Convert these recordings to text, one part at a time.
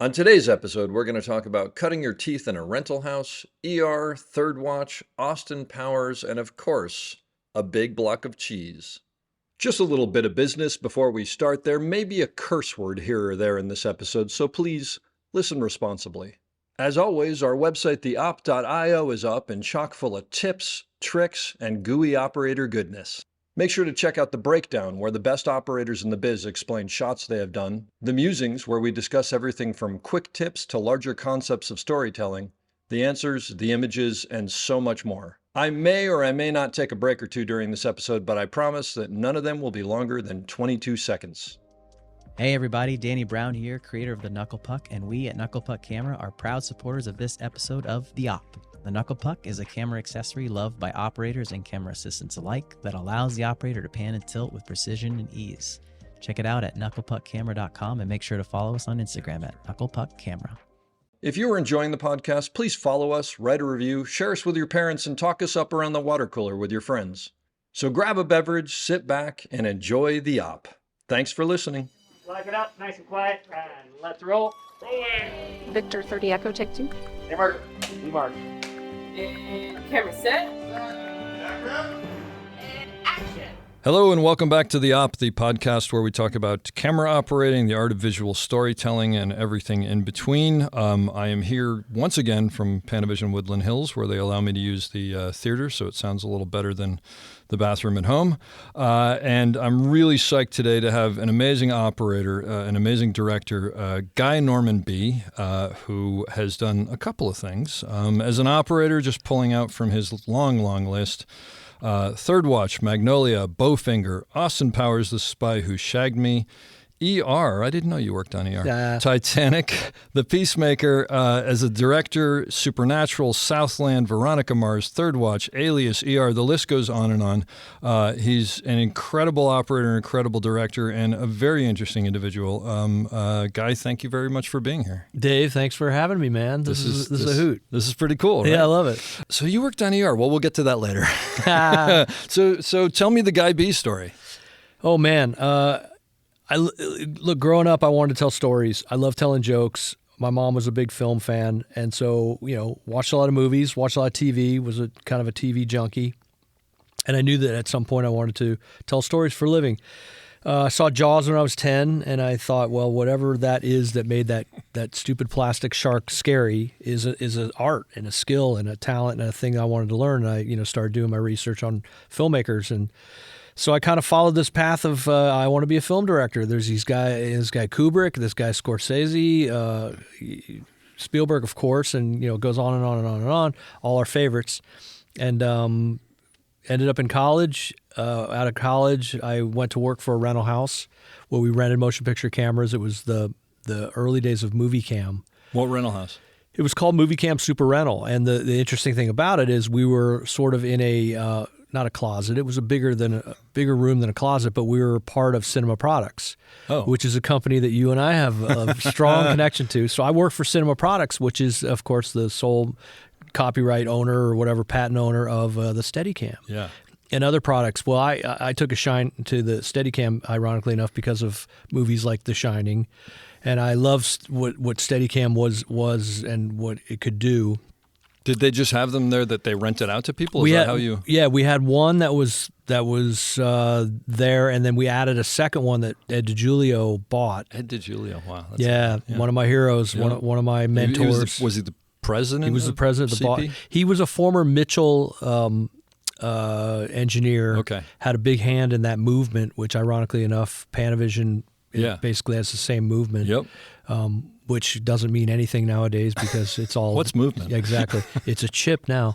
On today's episode, we're going to talk about cutting your teeth in a rental house, ER, Third Watch, Austin Powers, and of course, a big block of cheese. Just a little bit of business before we start. There may be a curse word here or there in this episode, so please listen responsibly. As always, our website, theop.io, is up and chock full of tips, tricks, and gooey operator goodness. Make sure to check out The Breakdown, where the best operators in the biz explain shots they have done, The Musings, where we discuss everything from quick tips to larger concepts of storytelling, the answers, the images, and so much more. I may or I may not take a break or two during this episode, but I promise that none of them will be longer than 22 seconds. Hey everybody, Danny Brown here, creator of the Knuckle Puck, and we at Knuckle Puck Camera are proud supporters of this episode of The Op. The Knuckle Puck is a camera accessory loved by operators and camera assistants alike that allows the operator to pan and tilt with precision and ease. Check it out at knucklepuckcamera.com and make sure to follow us on Instagram at knucklepuckcamera. If you are enjoying the podcast, please follow us, write a review, share us with your parents, and talk us up around the water cooler with your friends. So grab a beverage, sit back, and enjoy The Op. Thanks for listening. Lock it up, nice and quiet, and let's roll. Rolling. Victor 30 Echo, take 2. Hey, Mark. We mark. And camera set. And action. Hello and welcome back to The Op, the podcast where we talk about camera operating, the art of visual storytelling, and everything in between. I am here once again from Panavision Woodland Hills, where they allow me to use the theater, so it sounds a little better than the bathroom at home. And I'm really psyched today to have an amazing operator, an amazing director, Guy Norman B., who has done a couple of things. As an operator, just pulling out from his long list, Third Watch, Magnolia, Bowfinger, Austin Powers, The Spy Who Shagged Me, ER, I didn't know you worked on ER, Titanic, The Peacemaker, as a director, Supernatural, Southland, Veronica Mars, Third Watch, Alias, ER, the list goes on and on. He's an incredible operator, incredible director, and a very interesting individual. Guy, thank you very much for being here. Dave, thanks for having me, man. This is a hoot. This is pretty cool, right? Yeah, I love it. So you worked on ER. Well, we'll get to that later. So tell me the Guy B story. Oh, man. Look, growing up, I wanted to tell stories. I love telling jokes. My mom was a big film fan, and so, watched a lot of movies, watched a lot of TV, was a kind of a TV junkie. And I knew that at some point I wanted to tell stories for a living. I saw Jaws when I was 10, and I thought, well, whatever that is that made that stupid plastic shark scary is an art and a skill and a talent and a thing I wanted to learn. And I, started doing my research on filmmakers, and so I kind of followed this path of I want to be a film director. There's this guy Kubrick, this guy Scorsese, Spielberg, of course, and it goes on and on and on and on. All our favorites, and ended up in college. Out of college, I went to work for a rental house where we rented motion picture cameras. It was the early days of Movie Cam. What rental house? It was called Movie Cam Super Rental, and the interesting thing about it is we were sort of in a not a closet. It was a bigger room than a closet, but we were part of Cinema Products, which is a company that you and I have a strong connection to. So I work for Cinema Products, which is, of course, the sole copyright owner or whatever patent owner of the Steadicam. Yeah. And other products. Well, I took a shine to the Steadicam, ironically enough, because of movies like The Shining, and I loved what Steadicam was and what it could do. Did they just have them there that they rented out to people? Is that how you? Yeah, we had one that was there, and then we added a second one that Ed DiGiulio bought. Ed DiGiulio, wow. That's one of my heroes, one of my mentors. Was he the president? He was the president of the CP? He was a former Mitchell engineer. Okay. Had a big hand in that movement, which ironically enough, Panavision basically has the same movement. Yep. Which doesn't mean anything nowadays because it's all... What's movement? Exactly. It's a chip now.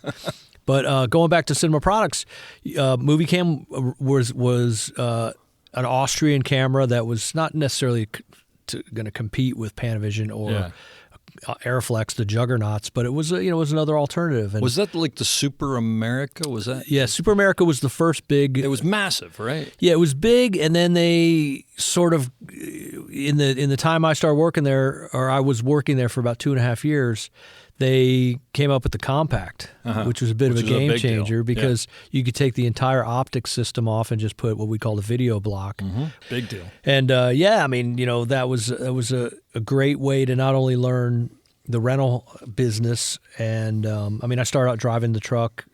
But going back to Cinema Products, Movie Cam was an Austrian camera that was not necessarily going to compete with Panavision or Airflex, the juggernauts, but it was was another alternative. And was that like the Super America? Was that? Yeah, Super America was the first big. It was massive, right? Yeah, it was big, and then they sort of in the time I started working there, or I was working there for about 2.5 years, they came up with the compact, which was a bit of a game big changer deal. because you could take the entire optics system off and just put what we call the video block. Big deal. And I mean, that was a great way to not only learn the rental business, and I mean, I started out driving the truck.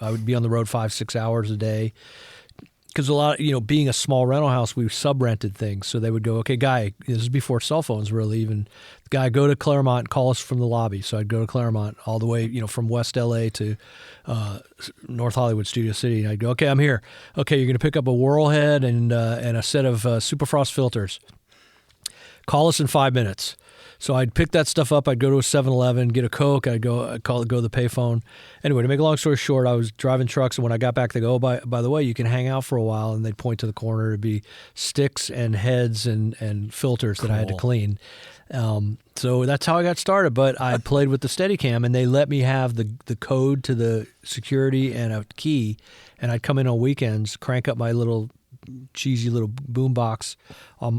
I would be on the road 5-6 hours a day. Because a lot, being a small rental house, we sub-rented things. So they would go, okay, guy, this is before cell phones really even. The guy, go to Claremont and call us from the lobby. So I'd go to Claremont all the way, from West LA to North Hollywood, Studio City. And I'd go, okay, I'm here. Okay, you're going to pick up a Whirlhead and a set of Superfrost filters. Call us in 5 minutes. So I'd pick that stuff up. I'd go to a 7-Eleven, get a Coke. I'd go to the payphone. Anyway, to make a long story short, I was driving trucks, and when I got back, they go, oh, by the way, you can hang out for a while, and they'd point to the corner. It'd be sticks and heads and filters that I had to clean. So that's how I got started. But I played with the Steadicam, and they let me have the code to the security and a key, and I'd come in on weekends, crank up my little cheesy little boom box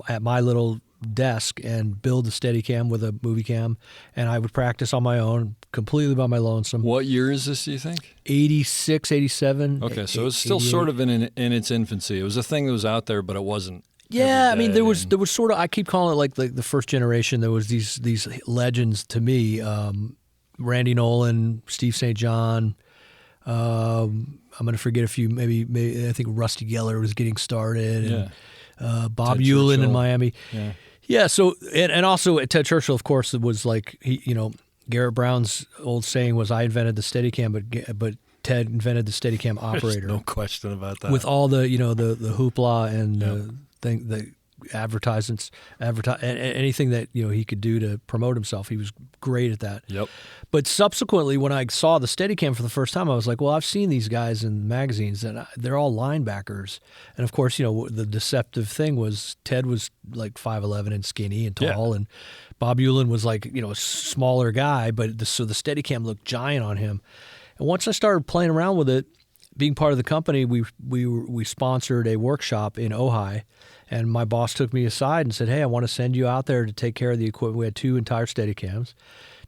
at my little desk and build the Steadicam with a movie cam, and I would practice on my own, completely by my lonesome. What year is this, do you think? 86, 87. Okay, so it's still sort of in its infancy. It was a thing that was out there, but it wasn't. Yeah, I mean, there was sort of, I keep calling it like the first generation. There was these legends to me, Randy Nolan, Steve St. John. I'm going to forget a few. Maybe I think Rusty Geller was getting started. And, Bob Ted Hewlin Churchill. in Miami. Yeah. So and also Ted Churchill, of course, was like Garrett Brown's old saying was, "I invented the Steadicam, but Ted invented the Steadicam operator." There's no question about that. With all the the hoopla and the advertisements, anything that he could do to promote himself, he was great at that. Yep. But subsequently, when I saw the Steadicam for the first time, I was like, well, I've seen these guys in magazines, and they're all linebackers. And of course, the deceptive thing was Ted was like 5'11" and skinny and tall, and Bob Hewlin was like a smaller guy, so the Steadicam looked giant on him. And once I started playing around with it, being part of the company, we sponsored a workshop in Ojai, and my boss took me aside and said, hey, I want to send you out there to take care of the equipment. We had 2 entire Steadicams.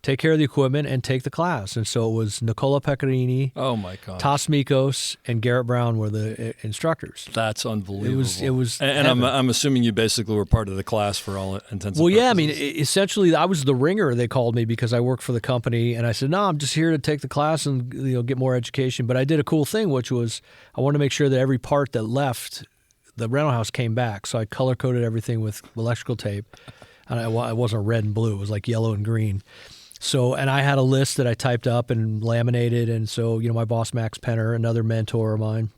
Take care of the equipment and take the class. And so it was Nicola Pecorini, Oh my God, Toss Mikos, and Garrett Brown were the instructors. that's unbelievable. It was and heaven. I'm assuming you basically were part of the class for all intents and purposes. Well, yeah, I mean, essentially, I was the ringer, they called me, because I worked for the company. And I said, no, I'm just here to take the class and get more education. But I did a cool thing, which was I wanted to make sure that every part that left the rental house came back. So I color-coded everything with electrical tape. And it wasn't red and blue. It was like yellow and green. So, and I had a list that I typed up and laminated. And so, my boss, Max Penner, another mentor of mine,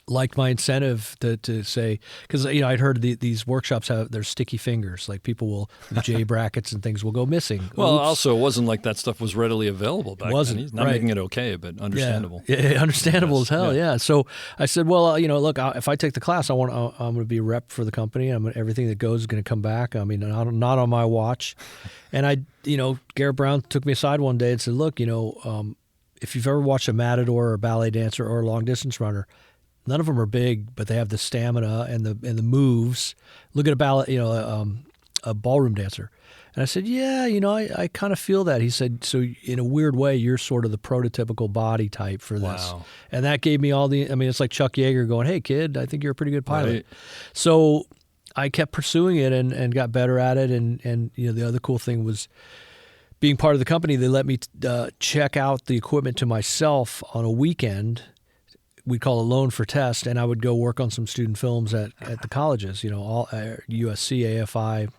liked my incentive to say, because I'd heard these workshops there's sticky fingers, like people will the J brackets and things will go missing. Well, Oops. Also, it wasn't like that stuff was readily available back Wasn't, then. He's not right. making it okay, but understandable. Yeah, understandable Yes, as hell. yeah. Yeah. So I said, well, look, if I take the class, I'm going to be a rep for the company. Everything that goes is going to come back. I mean, not on my watch. And Garrett Brown took me aside one day and said, look, if you've ever watched a matador or a ballet dancer or a long distance runner, none of them are big, but they have the stamina and the moves. Look at a ballet, a ballroom dancer. And I said, yeah, I kind of feel that. He said, so in a weird way, you're sort of the prototypical body type for this. Wow. And that gave me it's like Chuck Yeager going, hey, kid, I think you're a pretty good pilot. Right. So I kept pursuing it and got better at it. And the other cool thing was being part of the company, they let me check out the equipment to myself on a weekend. We'd call it loan for test, and I would go work on some student films at the colleges, all USC, AFI,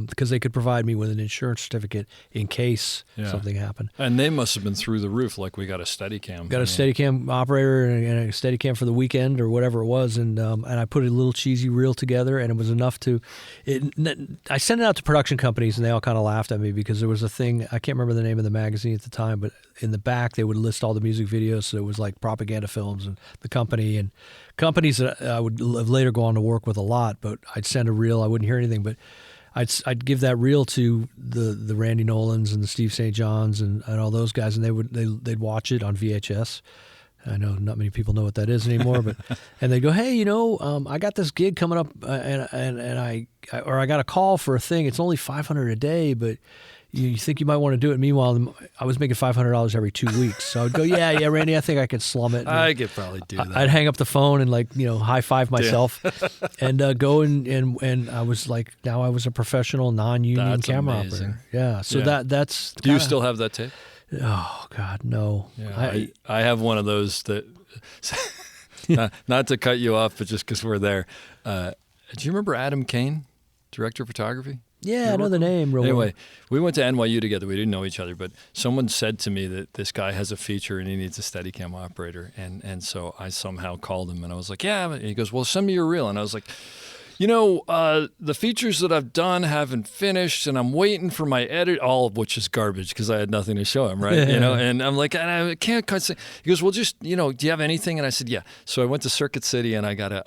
because they could provide me with an insurance certificate in case something happened. And they must have been through the roof, like we got a Steadicam. Got a Steadicam operator and a Steadicam for the weekend or whatever it was, and I put a little cheesy reel together, and it was enough to. I sent it out to production companies, and they all kind of laughed at me because there was a thing, I can't remember the name of the magazine at the time, but in the back they would list all the music videos, so it was like propaganda films and the company and companies that I would later go on to work with a lot, but I'd send a reel, I wouldn't hear anything, but I'd give that reel to the Randy Nolans and the Steve St. Johns and all those guys, and they'd watch it on VHS, I know not many people know what that is anymore, but and they go, hey, I got this gig coming up, and I got a call for a thing. It's only $500 a day, but you think you might want to do it. Meanwhile, I was making $500 every 2 weeks, so I'd go, yeah, Randy, I think I could slum it. I could probably do that. I'd hang up the phone and high five myself, and go and I was like, now I was a professional non-union camera operator. Yeah, so that's. Do you still have that tape? Oh God, no. Yeah, I have one of those that. not to cut you off, but just because we're there. Do you remember Adam Kane, director of photography? Yeah, I know the name. Anyway, we went to NYU together. We didn't know each other, but someone said to me that this guy has a feature and he needs a Steadicam operator. And so I somehow called him and I was like, yeah. And he goes, well, send me your reel. And I was like, the features that I've done haven't finished, and I'm waiting for my edit, all of which is garbage because I had nothing to show him, right? And I'm like, and I can't cut. He goes, well, just, do you have anything? And I said, yeah. So I went to Circuit City and I got a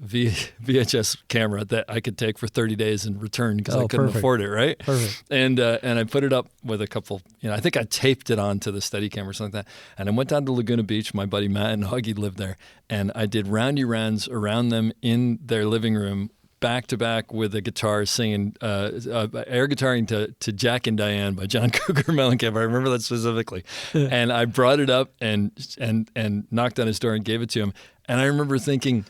VHS camera that I could take for 30 days and return because I couldn't afford it, right? Perfect. And I put it up with a couple, I think I taped it onto the Steadicam or something like that. And I went down to Laguna Beach. My buddy Matt and Huggy lived there. And I did roundy rounds around them in their living room, back to back with a guitar, singing air guitaring to Jack and Diane by John Cougar Mellencamp. I remember that specifically. And I brought it up and knocked on his door and gave it to him. And I remember thinking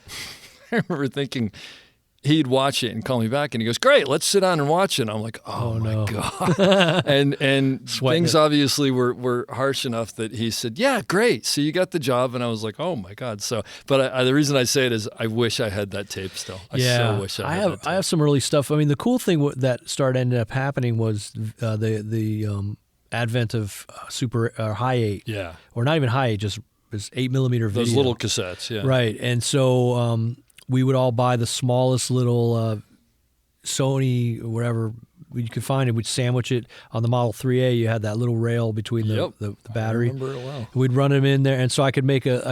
he'd watch it and call me back, and he goes, great, let's sit down and watch it. And I'm like, oh my no. God. and things obviously were harsh enough that he said, yeah, great. So you got the job. And I was like, oh my God. So, but the reason I say it is I wish I had that tape still. I so wish I had that tape. I have some early stuff. I mean, the cool thing that ended up happening was the advent of super high 8. Yeah. Or not even high 8, just was 8mm video. Those little cassettes, yeah. Right. And so we would all buy the smallest little Sony or whatever you could find, and we'd sandwich it on the Model 3A. You had that little rail between the battery. I remember it well. We'd run them in there, and so I could make, and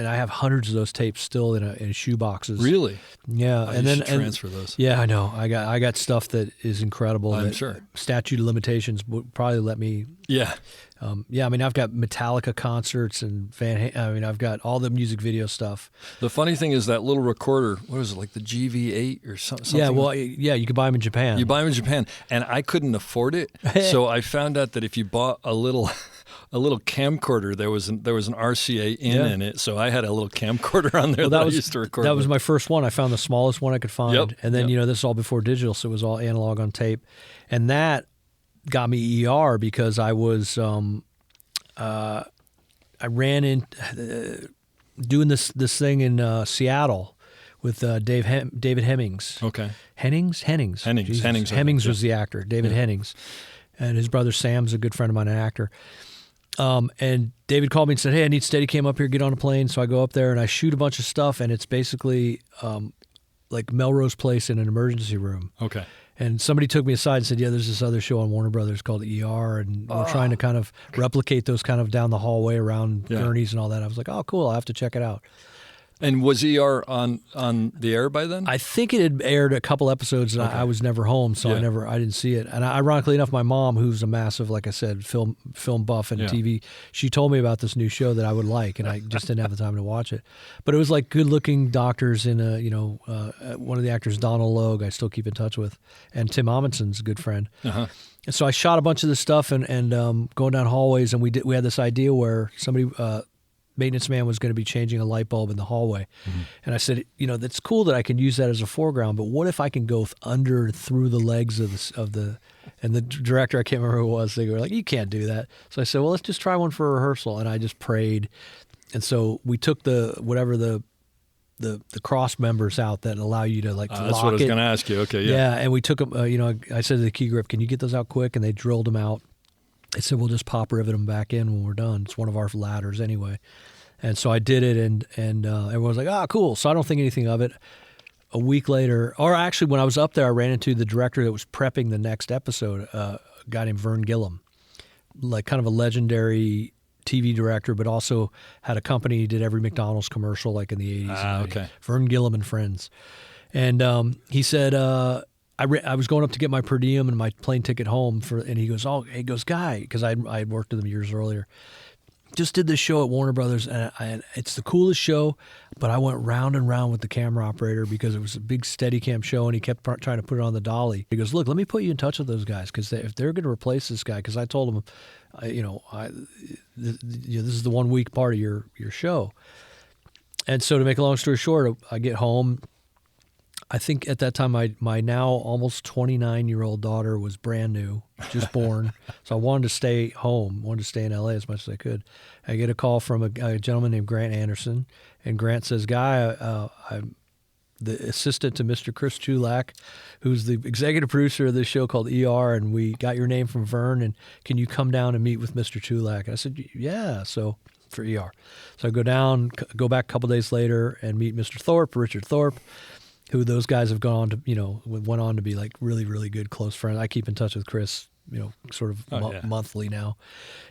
I have hundreds of those tapes still in shoe boxes. Really? Yeah, and then transfer those. Yeah, I know. I got stuff that is incredible. I'm sure. Statute of limitations would probably let me. Yeah. I mean, I've got Metallica concerts and I've got all the music video stuff. The funny thing is that little recorder, what was it, like the GV8 or something? Yeah, well, you could buy them in Japan. You buy them in Japan, and I couldn't afford it. So I found out that if you bought a little camcorder, there was an RCA in it. So I had a little camcorder on there that I used to record. That was my first one. I found the smallest one I could find. And then, this is all before digital, so it was all analog on tape. And that got me ER because I was I ran in doing this thing in Seattle with David Hemmings. Okay. Hennings. Hemmings was the actor. David Hennings, and his brother Sam's a good friend of mine, an actor. And David called me and said, "Hey, I need Steadicam up here. Get on a plane." So I go up there and I shoot a bunch of stuff, and it's basically like Melrose Place in an emergency room. Okay. And somebody took me aside and said, yeah, there's this other show on Warner Brothers called ER, and we're trying to kind of replicate those kind of down the hallway around gurneys and all that. I was like, oh, cool, I'll have to check it out. And was ER on the air by then? I think it had aired a couple episodes, and I was never home, so I didn't see it. And ironically enough, my mom, who's a massive, like I said, film buff and TV, she told me about this new show that I would like, and I just didn't have the time to watch it. But it was like good-looking doctors in one of the actors, Donald Logue, I still keep in touch with, and Tim Amundson's a good friend. Uh-huh. And so I shot a bunch of this stuff and going down hallways, and we had this idea where somebody. Maintenance man was going to be changing a light bulb in the hallway. Mm-hmm. And I said, that's cool that I can use that as a foreground, but what if I can go through the legs of the and the director, I can't remember who it was, they were like, you can't do that. So I said, well, let's just try one for a rehearsal. And I just prayed. And so we took the cross members out that allow you to lock it. That's what I was going to ask you. Okay. Yeah. Yeah. And we took them, I said to the key grip, can you get those out quick? And they drilled them out. I said, we'll just pop rivet them back in when we're done. It's one of our ladders anyway. And so I did it, and everyone was like, cool. So I don't think anything of it. A week later, or actually when I was up there, I ran into the director that was prepping the next episode, a guy named Vern Gillum, like kind of a legendary TV director, but also had a company. He did every McDonald's commercial like in the 80s. Okay. Vern Gillum and Friends. And he said, I was going up to get my per diem and my plane ticket home and he goes, Guy, because I had worked with him years earlier. just did this show at Warner Brothers, and it's the coolest show, but I went round and round with the camera operator because it was a big Steadicam show, and he kept trying to put it on the dolly. He goes, look, let me put you in touch with those guys, because if they're going to replace this guy, because I told him, this is the 1 week part of your show. And so to make a long story short, I get home. I think at that time, my now almost 29-year-old daughter was brand new, just born. So I wanted to stay home, wanted to stay in L.A. as much as I could. I get a call from a gentleman named Grant Anderson, and Grant says, Guy, I'm the assistant to Mr. Chris Chulak, who's the executive producer of this show called ER, and we got your name from Vern, and can you come down and meet with Mr. Chulak? And I said, yeah, so for ER. So I go down, go back a couple days later, and meet Mr. Thorpe, Richard Thorpe, who those guys have gone on to, went on to be like really, really good close friends. I keep in touch with Chris, sort of monthly now.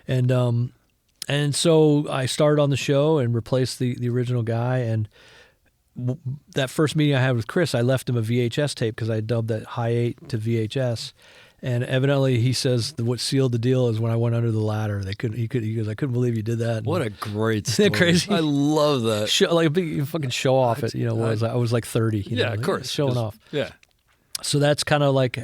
And so I started on the show and replaced the original guy. And that first meeting I had with Chris, I left him a VHS tape because I dubbed that High 8 to VHS. And evidently, he says what sealed the deal is when I went under the ladder. He goes, I couldn't believe you did that. What a great story. Isn't that crazy? I love that. Like a big fucking show off. I was like 30. Of course. Showing off. Yeah. So that's kind of like,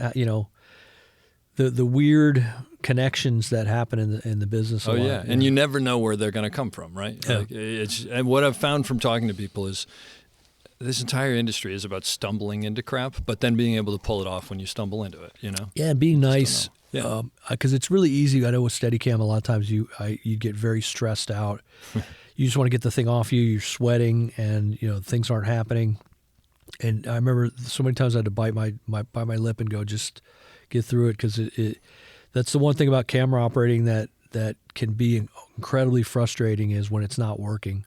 the weird connections that happen in the business. And you never know where they're going to come from, right? Yeah. And what I've found from talking to people is this entire industry is about stumbling into crap, but then being able to pull it off when you stumble into it, Yeah, and being nice. Yeah. Because it's really easy. I know with Steadicam, a lot of times you get very stressed out. You just want to get the thing off you. You're sweating, and things aren't happening. And I remember so many times I had to bite my lip and go, just get through it, because that's the one thing about camera operating that can be incredibly frustrating is when it's not working,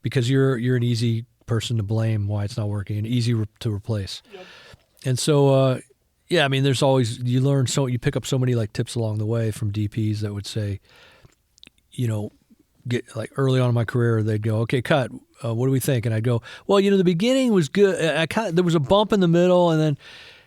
because you're an easy person to blame why it's not working and easy to replace. Yep. And so, there's always, you pick up so many like tips along the way from DPs that would say, get like early on in my career, they'd go, okay, cut. What do we think? And I'd go, well, the beginning was good. There was a bump in the middle, and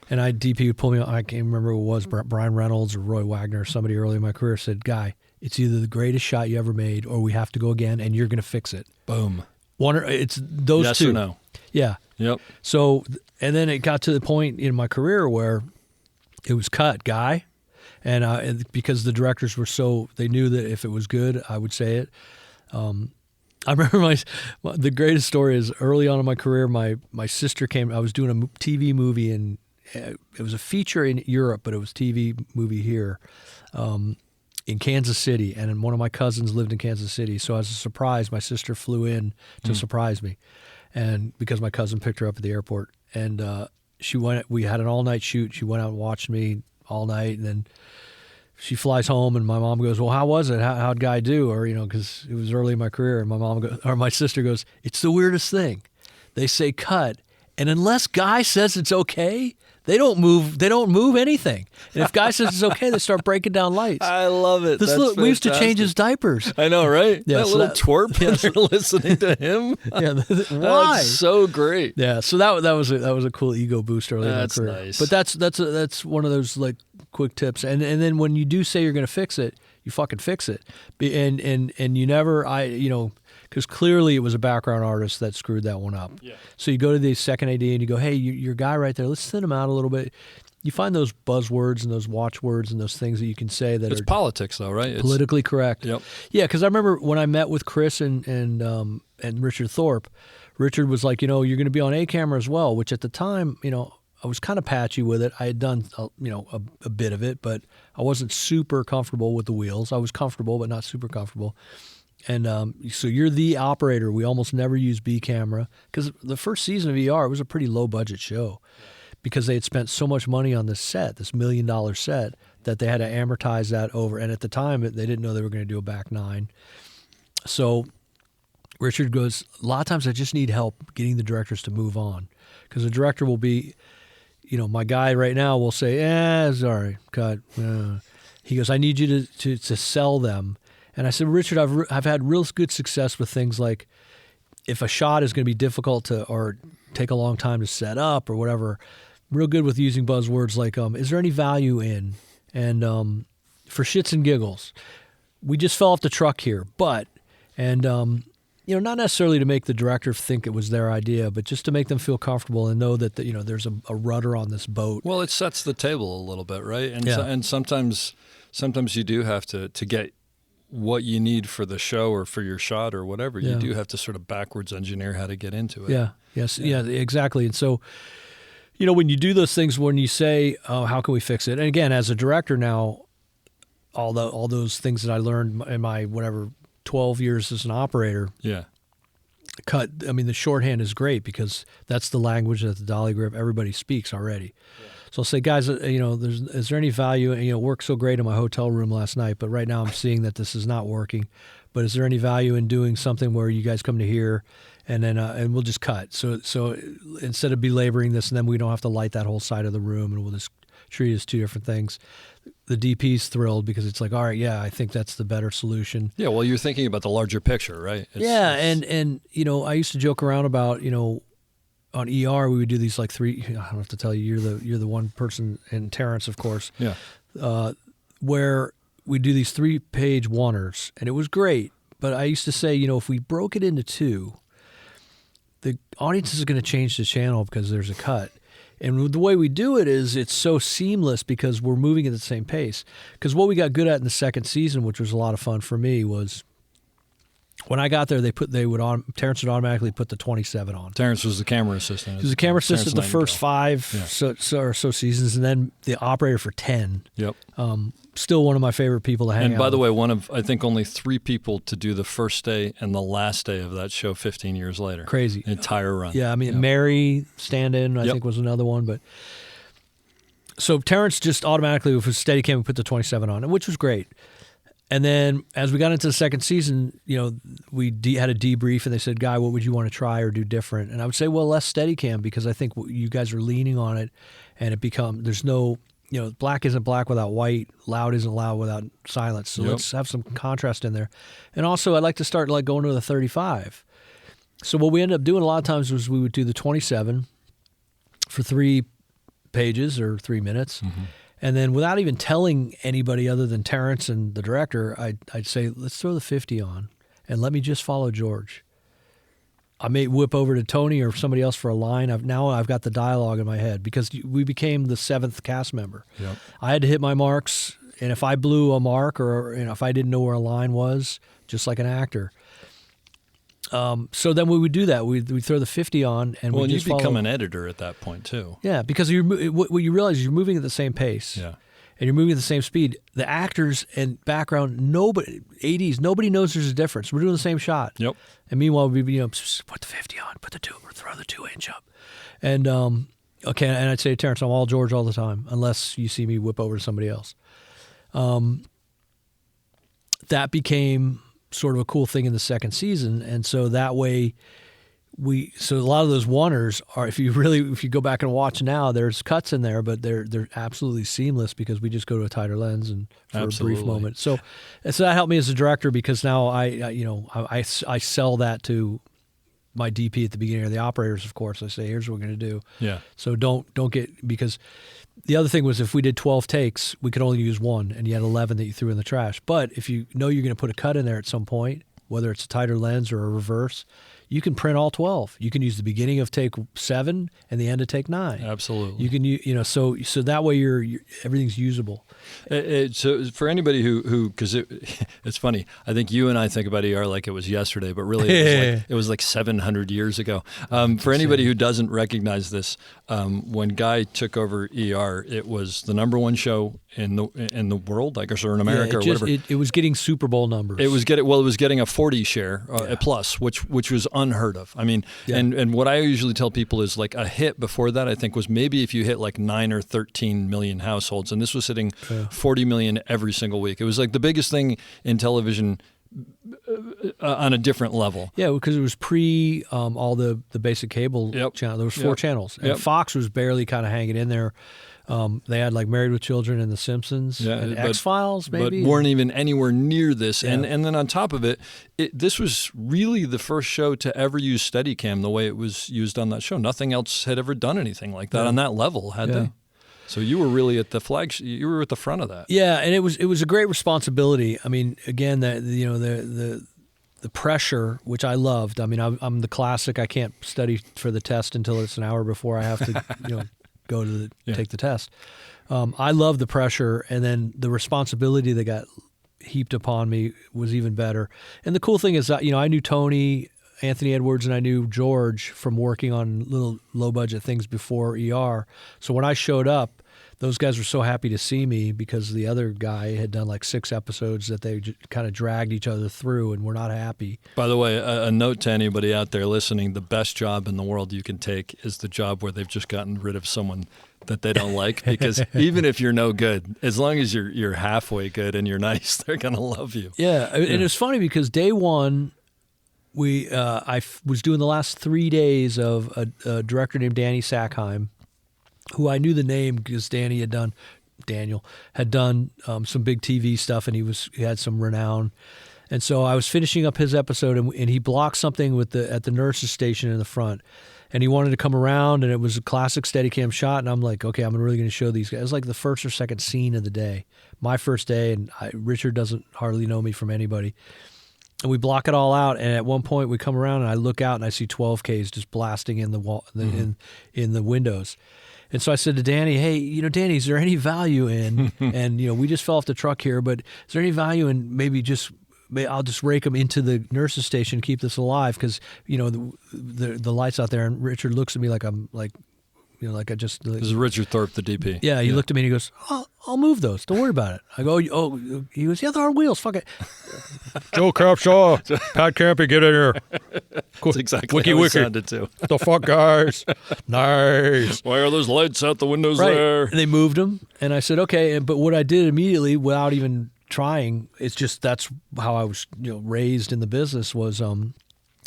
DP would pull me on. I can't remember who it was, Brian Reynolds or Roy Wagner or somebody early in my career said, Guy, it's either the greatest shot you ever made or we have to go again and you're going to fix it. Boom. It's those yes two. Yes or no? Yeah. Yep. So, and then it got to the point in my career where it was cut, Guy. And because the directors were they knew that if it was good, I would say it. I remember the greatest story is early on in my career, my sister came, I was doing a TV movie, and it was a feature in Europe, but it was TV movie here. In Kansas City, and one of my cousins lived in Kansas City. So as a surprise, my sister flew in to surprise me, and because my cousin picked her up at the airport, and we had an all-night shoot. She went out and watched me all night, and then she flies home, and my mom goes, well, how was it? How'd Guy do? Or, because it was early in my career, and my sister goes, it's the weirdest thing. They say cut, and unless Guy says it's okay, they don't move anything. And if Guy says it's okay, they start breaking down lights. I love it. We used to change his diapers. I know, right? Yeah, that little twerp. Yeah. They're listening to him. Yeah, why? That's so great. Yeah, so that was a cool ego boost early in my career. Nice. But that's one of those like quick tips. And then when you do say you're going to fix it, you fucking fix it. And you never because clearly it was a background artist that screwed that one up. Yeah. So you go to the second AD and you go, hey, your guy right there, let's thin him out a little bit. You find those buzzwords and those watchwords and those things that you can say that it's politics, though, right? Politically correct. Yep. Yeah, because I remember when I met with Chris and Richard Thorpe, Richard was like, you're going to be on A camera as well, which at the time, I was kind of patchy with it. I had done, a bit of it, but I wasn't super comfortable with the wheels. I was comfortable, but not super comfortable. And so you're the operator. We almost never use B camera because the first season of ER, it was a pretty low budget show because they had spent so much money on this set, this $1 million set, that they had to amortize that over. And at the time, they didn't know they were going to do a back nine. So Richard goes, a lot of times I just need help getting the directors to move on because the director will be, my guy right now will say, sorry, cut. He goes, I need you to sell them. And I said, Richard, I've had real good success with things like if a shot is going to be difficult or take a long time to set up or whatever, real good with using buzzwords like, is there any value in? And for shits and giggles, we just fell off the truck here, but And not necessarily to make the director think it was their idea, but just to make them feel comfortable and know that there's a rudder on this boat. Well, it sets the table a little bit, right? And Yeah. and sometimes you do have to get what you need for the show or for your shot or whatever. Yeah. You do have to sort of backwards engineer how to get into it. Yeah. Yes. Yeah. Exactly. And so, when you do those things, when you say, "Oh, how can we fix it?" And again, as a director now, all those things that I learned in my 12 years as an operator. Yeah. The shorthand is great because that's the language that the dolly grip everybody speaks already. Yeah. So I'll say, guys, is there any value? It worked so great in my hotel room last night, but right now I'm seeing that this is not working. But is there any value in doing something where you guys come to here, and then and we'll just cut? So instead of belaboring this, and then we don't have to light that whole side of the room, and we'll just treat it as two different things. The DP's thrilled because it's like, all right, yeah, I think that's the better solution. Yeah, well, you're thinking about the larger picture, right? And I used to joke around about, on ER we would do these like three. I don't have to tell you, you're the one person, and Terrence, of course. Yeah. Where we do these 3-page oneers, and it was great. But I used to say, if we broke it into 2, the audience is going to change the channel because there's a cut. And the way we do it is it's so seamless because we're moving at the same pace. Because what we got good at in the second season, which was a lot of fun for me, was when I got there, Terrence would automatically put the 27 on. Terrence was the camera assistant. He was the camera assistant the first 5 Yeah. so seasons, and then the operator for 10. Yep. Still one of my favorite people to hang out And by the with. way, one of, I think, only 3 people to do the first day and the last day of that show 15 years later. Crazy. The entire run. Yeah, Yep. Mary stand-in, I Yep. think, was another one. But so Terrence just automatically, with his Steadicam, we put the 27 on, which was great. And then as we got into the second season, we had a debrief, and they said, "Guy, what would you want to try or do different?" And I would say, well, less Steadicam, because I think you guys are leaning on it, and there's no, black isn't black without white, loud isn't loud without silence. So let's have some contrast in there. And also, I'd like to start going to the 35. So what we ended up doing a lot of times was we would do the 27 for 3 pages or 3 minutes. Mm-hmm. And then without even telling anybody other than Terrence and the director, I'd say, let's throw the 50 on and let me just follow George. I may whip over to Tony or somebody else for a line. Now I've got the dialogue in my head because we became the 7th cast member. Yep. I had to hit my marks, and if I blew a mark or if I didn't know where a line was, just like an actor. So then we would do that. We'd throw the 50 on, and Well, we'd and you just become follow. an editor at that point, too. Yeah, because what you realize is you're moving at the same pace. Yeah. And you're moving at the same speed. The actors and background, nobody knows there's a difference. We're doing the same shot. Yep. And meanwhile, we'd be, put the 50 on, throw the 2-inch up. And, okay, and I'd say to Terrence, I'm all George all the time, unless you see me whip over to somebody else. That became sort of a cool thing in the second season. And so that way, so a lot of those oneers are, if you go back and watch now, there's cuts in there, but they're absolutely seamless because we just go to a tighter lens and for Absolutely. a brief moment. So that helped me as a director because now I sell that to my DP at the beginning, or the operators, of course. I say, here's what we're going to do. Yeah. So don't get, because the other thing was if we did 12 takes, we could only use 1, and you had 11 that you threw in the trash. But if you know you're going to put a cut in there at some point, whether it's a tighter lens or a reverse, you can print all 12. You can use the beginning of take 7 and the end of take 9. Absolutely. You can, so that way you're everything's usable. So for anybody who because it's funny, I think you and I think about ER like it was yesterday, but really it was like 700 years ago. For anybody who doesn't recognize this, when Guy took over ER, it was the #1 show in the world, I guess, or in America, or whatever. It was getting Super Bowl numbers. It was getting a 40 share a plus, which was unheard of. I mean, and what I usually tell people is like a hit before that, I think, was maybe if you hit like 9 or 13 million households, and this was hitting 40 million every single week. It was like the biggest thing in television on a different level. Yeah, because it was pre all the basic cable channel. There was 4 channels, and Fox was barely kind of hanging in there. They had like Married with Children and The Simpsons and X-Files, maybe. But weren't even anywhere near this. And then on top of it, this was really the first show to ever use Steadicam the way it was used on that show. Nothing else had ever done anything like that on that level, had they? So you were really at the flagship. You were at the front of that. Yeah, and it was a great responsibility. I mean, again, that the the pressure, which I loved. I mean, I'm the classic. I can't study for the test until it's an hour before I have to, go to take the test. I love the pressure, and then the responsibility that got heaped upon me was even better. And the cool thing is that, I knew Tony, Anthony Edwards, and I knew George from working on little low-budget things before ER. So when I showed up, those guys were so happy to see me because the other guy had done like 6 episodes that they kind of dragged each other through and were not happy. By the way, a note to anybody out there listening, the best job in the world you can take is the job where they've just gotten rid of someone that they don't like, because even if you're no good, as long as you're halfway good and you're nice, they're going to love you. Yeah, and it's funny because day one, I was doing the last 3 days of a director named Danny Sackheim, who I knew the name because Daniel had done some big TV stuff, and he had some renown. And so I was finishing up his episode, and he blocked something at the nurse's station in the front, and he wanted to come around, and it was a classic Steadicam shot, and I'm like, okay, I'm really going to show these guys. It was like the first or second scene of the day, my first day, and Richard doesn't hardly know me from anybody. And we block it all out, and at one point we come around, and I look out, and I see 12Ks just blasting in the wall, in the windows. And so I said to Danny, hey, Danny, is there any value in, and, we just fell off the truck here, but is there any value in maybe I'll just rake them into the nurse's station and keep this alive? Because, the light's out there. And Richard looks at me like I'm like, like I just. This is Richard Thorpe, the DP. Yeah, he looked at me and he goes, I'll move those. Don't worry about it. I go, oh, he goes, yeah, they're on wheels. Fuck it. Joe Capshaw, Pat Campy, get in here. That's exactly how it sounded too. The fuck, guys? Nice. Why are those lights out the windows right. there? And they moved them, and I said, okay. But what I did immediately, without even trying, it's just that's how I was, raised in the business. Was I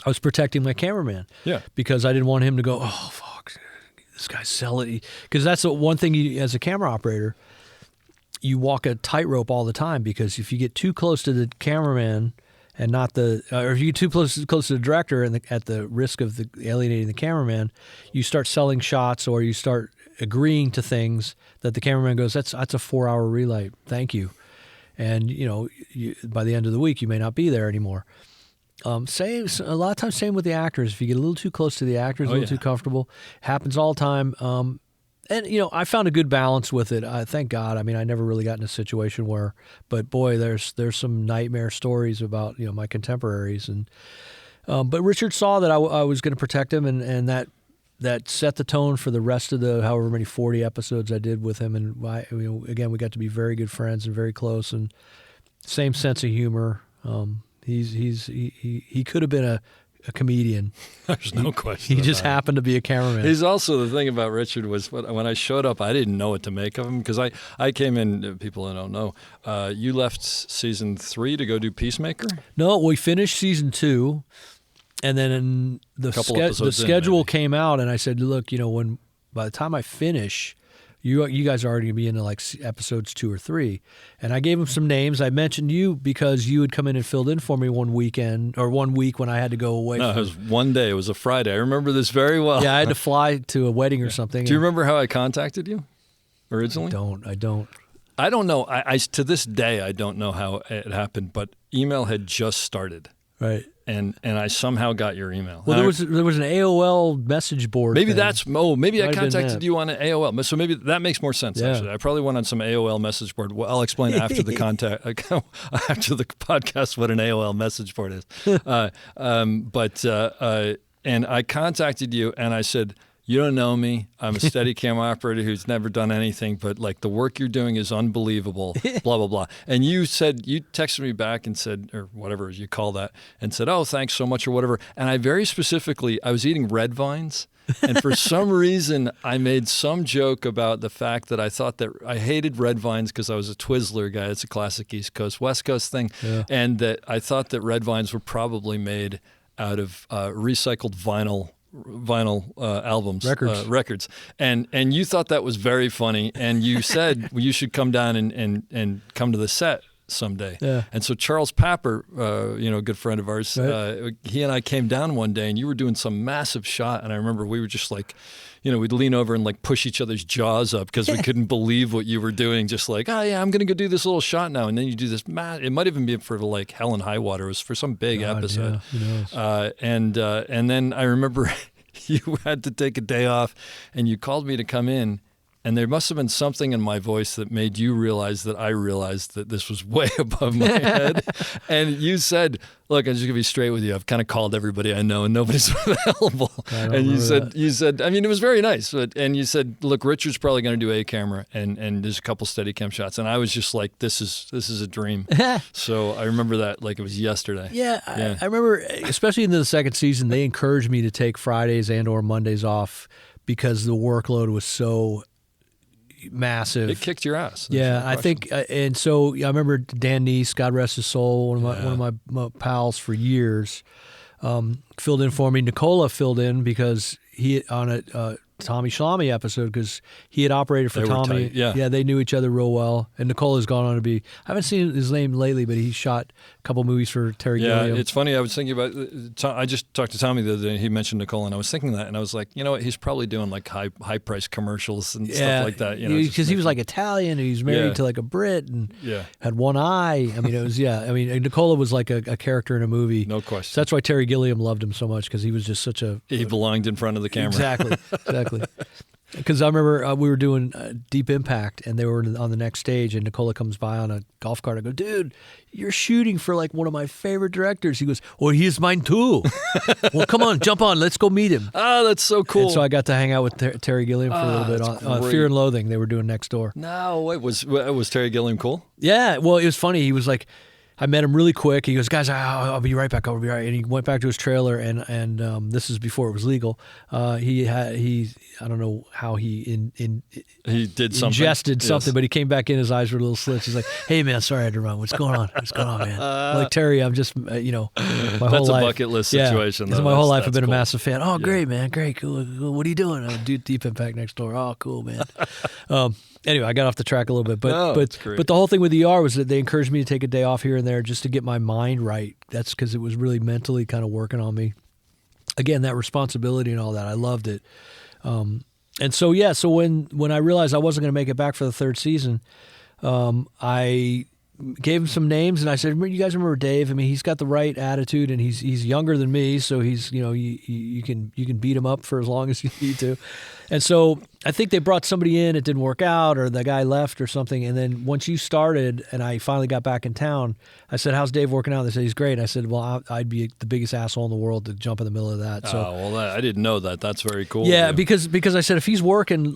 was protecting my cameraman. Yeah. Because I didn't want him to go, oh fuck, this guy's selling. Because that's the one thing as a camera operator, you walk a tightrope all the time, because if you get too close to the cameraman and not or if you get too close to the director and at the risk of alienating the cameraman, you start selling shots, or you start agreeing to things that the cameraman goes, that's a 4-hour relight. Thank you. And, by the end of the week, you may not be there anymore. A lot of times, same with the actors. If you get a little too close to the actors, a little too comfortable, happens all the time. And, I found a good balance with it. Thank God. I mean, I never really got in a situation where, but boy, there's some nightmare stories about, my contemporaries. And but Richard saw that I was going to protect him, and that set the tone for the rest of the however many 40 episodes I did with him. And again, we got to be very good friends and very close, and same sense of humor. He could have been a comedian. There's no question. He just happened to be a cameraman. He's also, the thing about Richard was, when I showed up, I didn't know what to make of him, because I came in, people that don't know, you left season 3 to go do Peacemaker? No, we finished season 2, and then the schedule came out, and I said, look, by the time I finish, you guys are already going to be into like episodes 2 or 3. And I gave him some names. I mentioned you because you had come in and filled in for me one week when I had to go away. No, it was one day. It was a Friday. I remember this very well. Yeah, I had to fly to a wedding or something. Do you remember how I contacted you originally? I don't. I don't know. I to this day, I don't know how it happened, but email had just started. Right. And I somehow got your email. Well, there was an AOL message board. Maybe thing. Maybe I contacted you on an AOL. So maybe that makes more sense. Yeah. Actually, I probably went on some AOL message board. Well, I'll explain after the after the podcast what an AOL message board is. And I contacted you, and I said, you don't know me. I'm a Steadicam operator who's never done anything, but like the work you're doing is unbelievable, blah, blah, blah. And you texted me back and said, or whatever you call that, and said, oh, thanks so much or whatever. And I very specifically, I was eating red vines. And for some reason, I made some joke about the fact that I thought that I hated red vines because I was a Twizzler guy. It's a classic East Coast, West Coast thing. Yeah. And that I thought that red vines were probably made out of recycled vinyl albums, records, and you thought that was very funny, and you said, well, you should come down and come to the set someday. Yeah. And so Charles Papper, a good friend of ours, Right. he and I came down one day, and you were doing some massive shot, and I remember we were just like, we'd lean over and like push each other's jaws up because we couldn't believe what you were doing. Just like, oh yeah, I'm going to go do this little shot now. And then you do this, it might even be for like Hell and High Water. It was for some big episode. Yeah, who knows? And then I remember you had to take a day off and you called me to come in. And there must have been something in my voice that made you realize that I realized that this was way above my head. And you said, look, I'm just going to be straight with you. I've kind of called everybody I know and nobody's available. And you said, I mean, it was very nice. And you said, look, Richard's probably going to do a camera and there's a couple Steadicam shots. And I was just like, this is a dream. So I remember that like it was yesterday. Yeah. I remember, especially in the second season, they encouraged me to take Fridays and or Mondays off because the workload was so massive. It kicked your ass. Yeah, I think, and so I remember Dan Neese, God rest his soul, one of my pals for years, filled in for me. Nicola filled in because he on a Tommy Shalami episode because he had operated for Tommy. Yeah, they knew each other real well. And Nicola's gone on to be, I haven't seen his name lately, but he shot a couple movies for Terry Gilliam. Yeah, it's funny. I was thinking about, I just talked to Tommy the other day. He mentioned Nicola, and I was thinking that, and I was like, you know what? He's probably doing like high price commercials and stuff like that. Because he was like Italian, and he was married to like a Brit, and had one eye. I mean, it was Nicola was like a character in a movie. No question. So that's why Terry Gilliam loved him so much because he was just such a. He belonged in front of the camera. Exactly. Because I remember we were doing Deep Impact, and they were on the next stage, and Nicola comes by on a golf cart. I go, dude, you're shooting for like one of my favorite directors. He goes, well, he's mine too. Well, come on, jump on. Let's go meet him. Oh, that's so cool. And so I got to hang out with Terry Gilliam for a little bit on Fear and Loathing. They were doing next door. No, wait, was Terry Gilliam cool? Yeah, well, it was funny. He was like, I met him really quick. He goes, guys, I'll be right back. I'll be right. And he went back to his trailer, and this is before it was legal. I don't know how he did something. Ingested something, but he came back in. His eyes were a little slits. He's like, "Hey man, sorry I had to run. What's going on? What's going on, man?" I'm like, Terry, I'm just my whole life. That's a bucket list situation. Yeah, my whole life I've been a massive fan. Oh, great man, great, cool. What are you doing? I do Deep Impact next door. Oh, cool man. Anyway, I got off the track a little bit, but the whole thing with ER was that they encouraged me to take a day off here and there just to get my mind right. That's because it was really mentally kind of working on me. Again, that responsibility and all that, I loved it. And so when I realized I wasn't going to make it back for the third season, I gave him some names and I said, "You guys remember Dave? I mean, he's got the right attitude and he's younger than me, so he's you can beat him up for as long as you need to." And so I think they brought somebody in, it didn't work out, or the guy left or something. And then once you started and I finally got back in town, I said, "How's Dave working out?" They said, "He's great." And I said, "Well, I'd be the biggest asshole in the world to jump in the middle of that." So, I didn't know that. That's very cool. Yeah, because I said if he's working,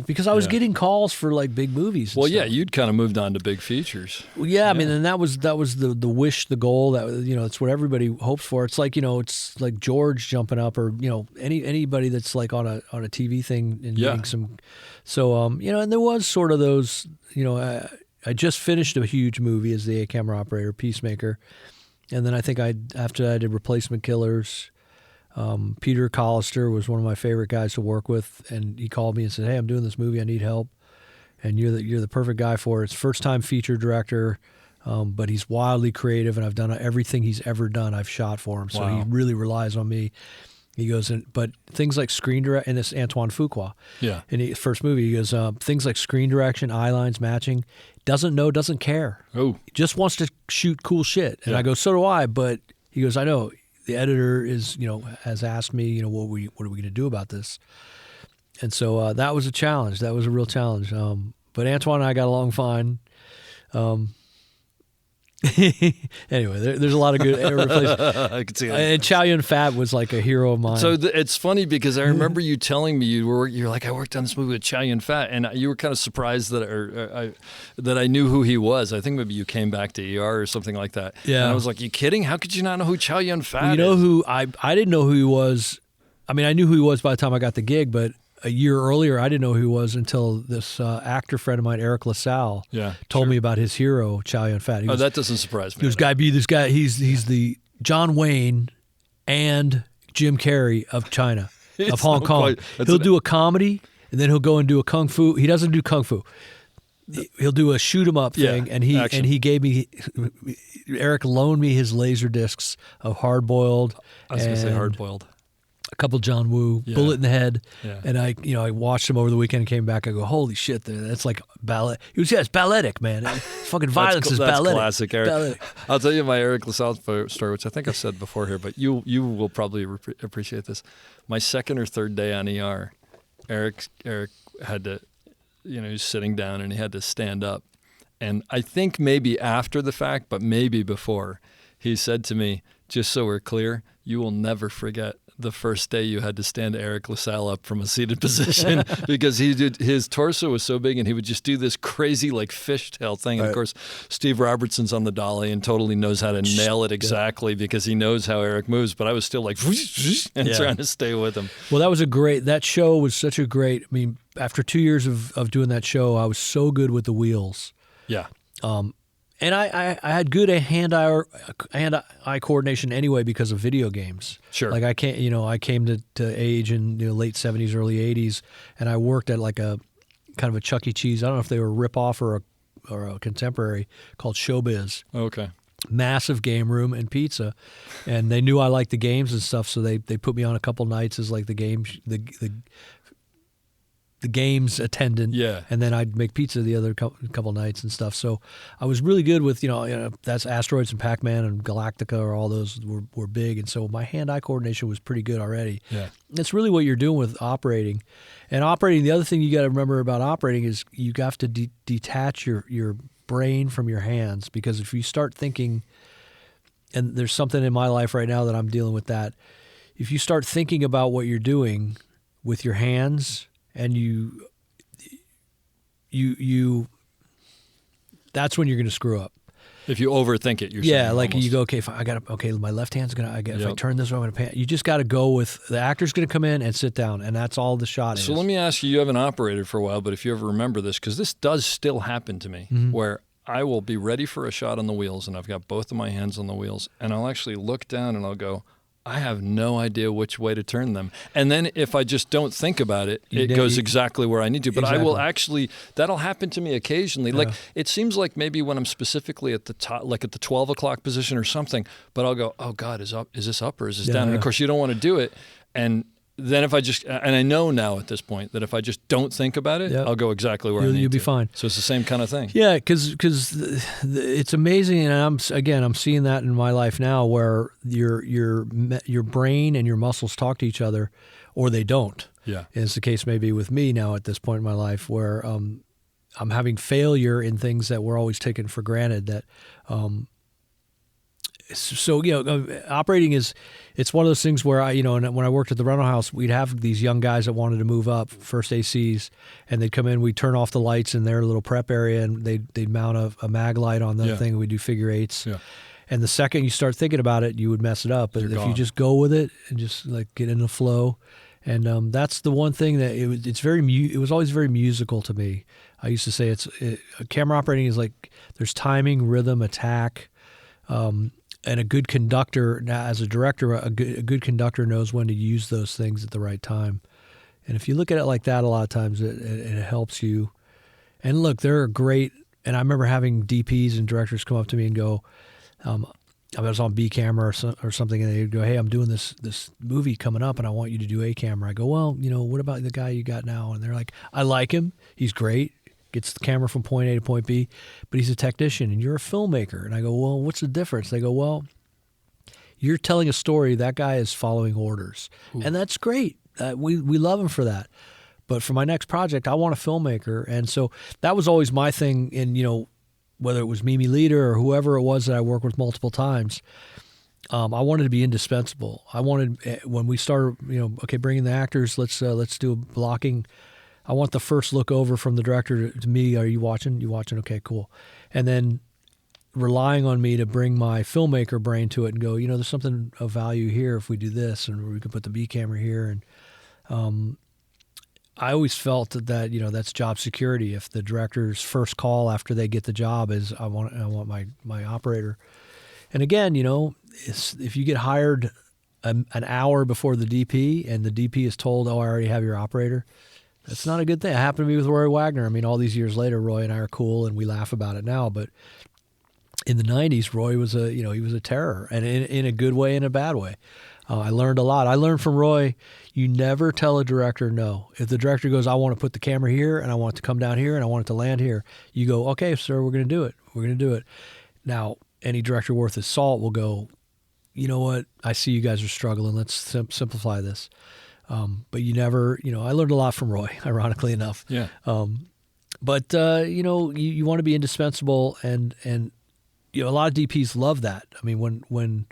because I was getting calls for like big movies. Well, yeah, you'd kind of moved on to big features. Well, yeah, I mean, and that was the wish, the goal. That it's what everybody hopes for. It's like it's like George jumping up, or anybody that's like on a TV thing and getting some. So and there was sort of those. I just finished a huge movie as the A camera operator, Peacemaker, and then I think after I did Replacement Killers. Peter Collister was one of my favorite guys to work with, and he called me and said, "Hey, I'm doing this movie. I need help, and you're the perfect guy for it." It's first time feature director, but he's wildly creative, and I've done everything he's ever done. I've shot for him, so he really relies on me. He goes, but things like screen direct, and this Antoine Fuqua, in his first movie, he goes, things like screen direction, eye lines, matching, doesn't care. Oh, he just wants to shoot cool shit, and I go, so do I. But he goes, I know. The editor has asked me, what are we going to do about this? And so that was a challenge. That was a real challenge. But Antoine and I got along fine. Anyway, there's a lot of good replacements. I could see that. And Chow Yun-Fat was like a hero of mine. So it's funny because I remember you telling me you're like, I worked on this movie with Chow Yun-Fat, and you were kind of surprised that I knew who he was. I think maybe you came back to ER or something like that. Yeah. And I was like, you kidding? How could you not know who Chow Yun-Fat is? You know who I didn't know who he was. I mean, I knew who he was by the time I got the gig, but a year earlier, I didn't know who he was until this actor friend of mine, Eric LaSalle, told me about his hero, Chow Yun-Fat. That doesn't surprise me. This guy, he's the John Wayne and Jim Carrey of China, of Hong Kong. He'll do a comedy, and then he'll go and do a kung fu. He doesn't do kung fu. he'll do a shoot 'em up thing, Yeah, and he action. and he gave me Eric loaned me his laser discs of Hard Boiled. I was going to say hard boiled. A couple John Woo, Yeah. Bullet in the Head, Yeah. and I watched him over the weekend and came back. I go, holy shit, that's like ballet. He was, it's balletic, man. Fucking violence is That's balletic. classic, Eric. Balletic. I'll tell you my Eric LaSalle story, which I think I've said before here, but you will probably appreciate this. My second or third day on ER, Eric had to, he was sitting down and he had to stand up. And I think maybe after the fact, but maybe before, he said to me, just so we're clear, you will never forget the first day you had to stand Eric LaSalle up from a seated position because his torso was so big and he would just do this crazy like fishtail thing. And of course, Steve Robertson's on the dolly and totally knows how to nail it exactly because he knows how Eric moves. But I was still like and trying to stay with him. Well, that show was such a great, I mean, after 2 years of doing that show, I was so good with the wheels. Yeah. And I had good hand-eye coordination anyway because of video games. Sure. Like I came to age in late 70s, early 80s, and I worked at like a kind of a Chuck E. Cheese. I don't know if they were a rip-off or a contemporary called Showbiz. Okay. Massive game room and pizza, and they knew I liked the games and stuff, so they put me on a couple nights as like the games attendant, and then I'd make pizza the other couple nights and stuff. So I was really good with that's Asteroids and Pac-Man and Galactica, or all those were big, and so my hand-eye coordination was pretty good already. Yeah, that's really what you're doing with operating. And operating, the other thing you got to remember about operating is you have to detach your brain from your hands, because if you start thinking, and there's something in my life right now that I'm dealing with that, if you start thinking about what you're doing with your hands, and you that's when you're going to screw up. If you overthink it, you're saying, almost. You go, my left hand's going to, if I turn this way, I'm going to pan. You just got to go with, the actor's going to come in and sit down, and that's all the shot is. So let me ask you, you haven't operated for a while, but if you ever remember this, because this does still happen to me, where I will be ready for a shot on the wheels, and I've got both of my hands on the wheels, and I'll actually look down and I'll go, I have no idea which way to turn them. And then if I just don't think about it, it goes exactly where I need to. But I will actually, that'll happen to me occasionally. Like, it seems like maybe when I'm specifically at the top, like at the 12 o'clock position or something, but I'll go, oh God, is this up or is this down? And of course you don't want to do it. And then if I just, and I know now at this point that if I just don't think about it, I'll go exactly where I need to. You'll be fine. So it's the same kind of thing. Yeah, because it's amazing, and I'm seeing that in my life now, where your brain and your muscles talk to each other, or they don't. Yeah, and it's the case maybe with me now at this point in my life, where I'm having failure in things that were always taken for granted. That so operating it's one of those things where and when I worked at the rental house, we'd have these young guys that wanted to move up, first ACs, and they'd come in, we'd turn off the lights in their little prep area, and they'd mount a mag light on the thing, and we'd do figure eights. Yeah. And the second you start thinking about it, you would mess it up. But if you just go with it and just like get in the flow, and that's the one thing that it was always very musical to me. I used to say camera operating is like there's timing, rhythm, attack. And a good conductor, as a director, a good conductor knows when to use those things at the right time. And if you look at it like that, a lot of times it helps you. And look, they're great. And I remember having DPs and directors come up to me and go, I was on B camera or something, and they'd go, hey, I'm doing this movie coming up, and I want you to do A camera. I go, well, what about the guy you got now? And they're like, I like him. He's great. Gets the camera from point A to point B, but he's a technician and you're a filmmaker. And I go, well, what's the difference? They go, well, you're telling a story. That guy is following orders. Ooh. And that's great. We love him for that. But for my next project, I want a filmmaker. And so that was always my thing in, whether it was Mimi Leader or whoever it was that I worked with multiple times. I wanted to be indispensable. I wanted, when we started, bringing the actors, let's do a blocking. I want the first look over from the director to me. Are you watching? You watching? Okay, cool. And then relying on me to bring my filmmaker brain to it and go, there's something of value here if we do this, and we could put the B camera here. And I always felt that that's job security. If the director's first call after they get the job is, I want my operator. And again, if you get hired an hour before the DP and the DP is told, oh, I already have your operator, That's not a good thing. It happened to me with Roy Wagner. I mean, all these years later, Roy and I are cool and we laugh about it now. But in the 90s, Roy was he was a terror, and in a good way and a bad way. I learned a lot. I learned from Roy, you never tell a director no. If the director goes, I want to put the camera here, and I want it to come down here, and I want it to land here, you go, okay, sir, we're going to do it. We're going to do it. Now, any director worth his salt will go, you know what? I see you guys are struggling. Let's simplify this. But you never, I learned a lot from Roy, ironically enough. Yeah. But you want to be indispensable, and a lot of DPs love that. I mean, when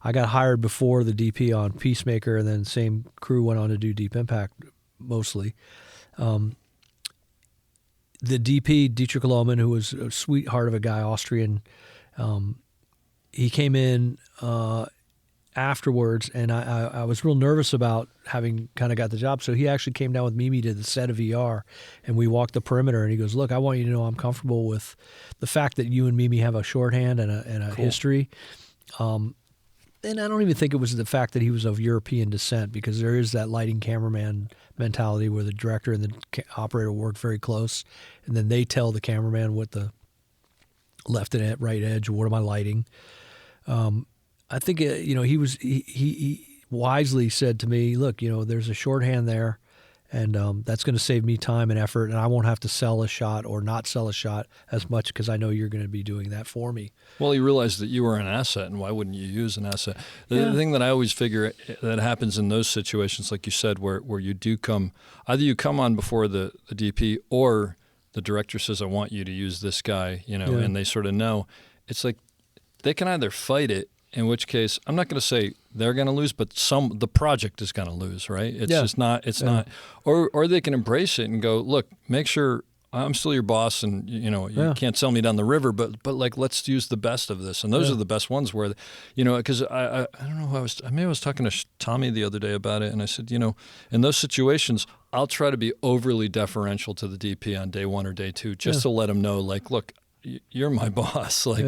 I got hired before the DP on Peacemaker, and then same crew went on to do Deep Impact mostly. The DP, Dietrich Lohmann, who was a sweetheart of a guy, Austrian, he came in afterwards, and I was real nervous about having kind of got the job. So he actually came down with Mimi to the set of ER, and we walked the perimeter, and he goes, look, I want you to know I'm comfortable with the fact that you and Mimi have a shorthand and a cool history. And I don't even think it was the fact that he was of European descent, because there is that lighting cameraman mentality where the director and the operator work very close, and then they tell the cameraman what the left and right edge, what am I lighting. I think he wisely said to me, look, there's a shorthand there, and that's going to save me time and effort, and I won't have to sell a shot or not sell a shot as much because I know you're going to be doing that for me. Well, he realized that you were an asset, and why wouldn't you use an asset? The thing that I always figure that happens in those situations, like you said, where you do either you come on before the DP, or the director says, I want you to use this guy, and they sort of know. It's like they can either fight it, in which case I'm not going to say they're going to lose, but the project is going to lose, right? It's just not. It's not. Or they can embrace it and go, look, make sure I'm still your boss, and you can't sell me down the river, but like let's use the best of this, and those are the best ones where, because I don't know who I was talking to Tommy the other day about it, and I said, in those situations, I'll try to be overly deferential to the DP on day one or day two, just to let him know, like, look, you're my boss, like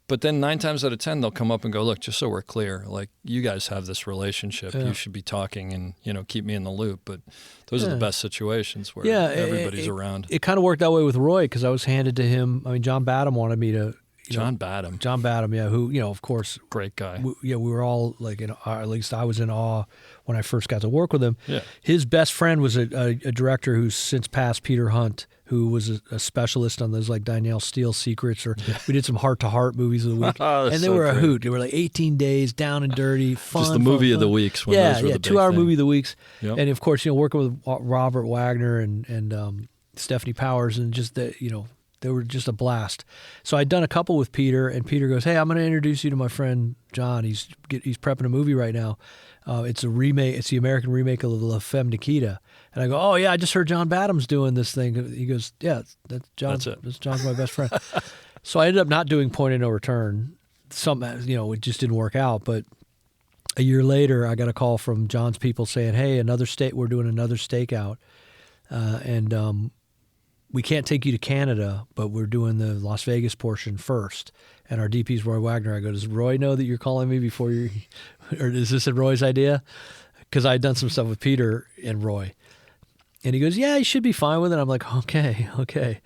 But then 9 times out of 10, they'll come up and go, look, just so we're clear, like, you guys have this relationship. You should be talking and, keep me in the loop. But those are the best situations where everybody's around. It kind of worked that way with Roy, because I was handed to him. I mean, John Badham wanted me to. John Badham, who, of course. Great guy. We were all, like, at least I was in awe when I first got to work with him. Yeah. His best friend was a director who's since passed, Peter Hunt, who was a specialist on those, like, Danielle Steele Secrets, or we did some Heart-to-Heart movies of the week. And they were a hoot. They were like 18 Days, Down and Dirty, fun. Just the movie of the weeks. When those were the 2-hour movie of the weeks. Yep. And, of course, working with Robert Wagner and Stephanie Powers, and just they were just a blast. So I'd done a couple with Peter, and Peter goes, hey, I'm going to introduce you to my friend John. He's prepping a movie right now. It's a remake. It's the American remake of La Femme Nikita. And I go, oh, yeah, I just heard John Badham's doing this thing. He goes, yeah, that's John. That's it. John's my best friend. So I ended up not doing Point of No Return. It just didn't work out. But a year later, I got a call from John's people saying, hey, we're doing another stakeout. And we can't take you to Canada, but we're doing the Las Vegas portion first. And our DP's Roy Wagner. I go, does Roy know that you're calling me before you, or is this Roy's idea? Because I had done some stuff with Peter and Roy. And he goes, yeah, he should be fine with it. I'm like, okay.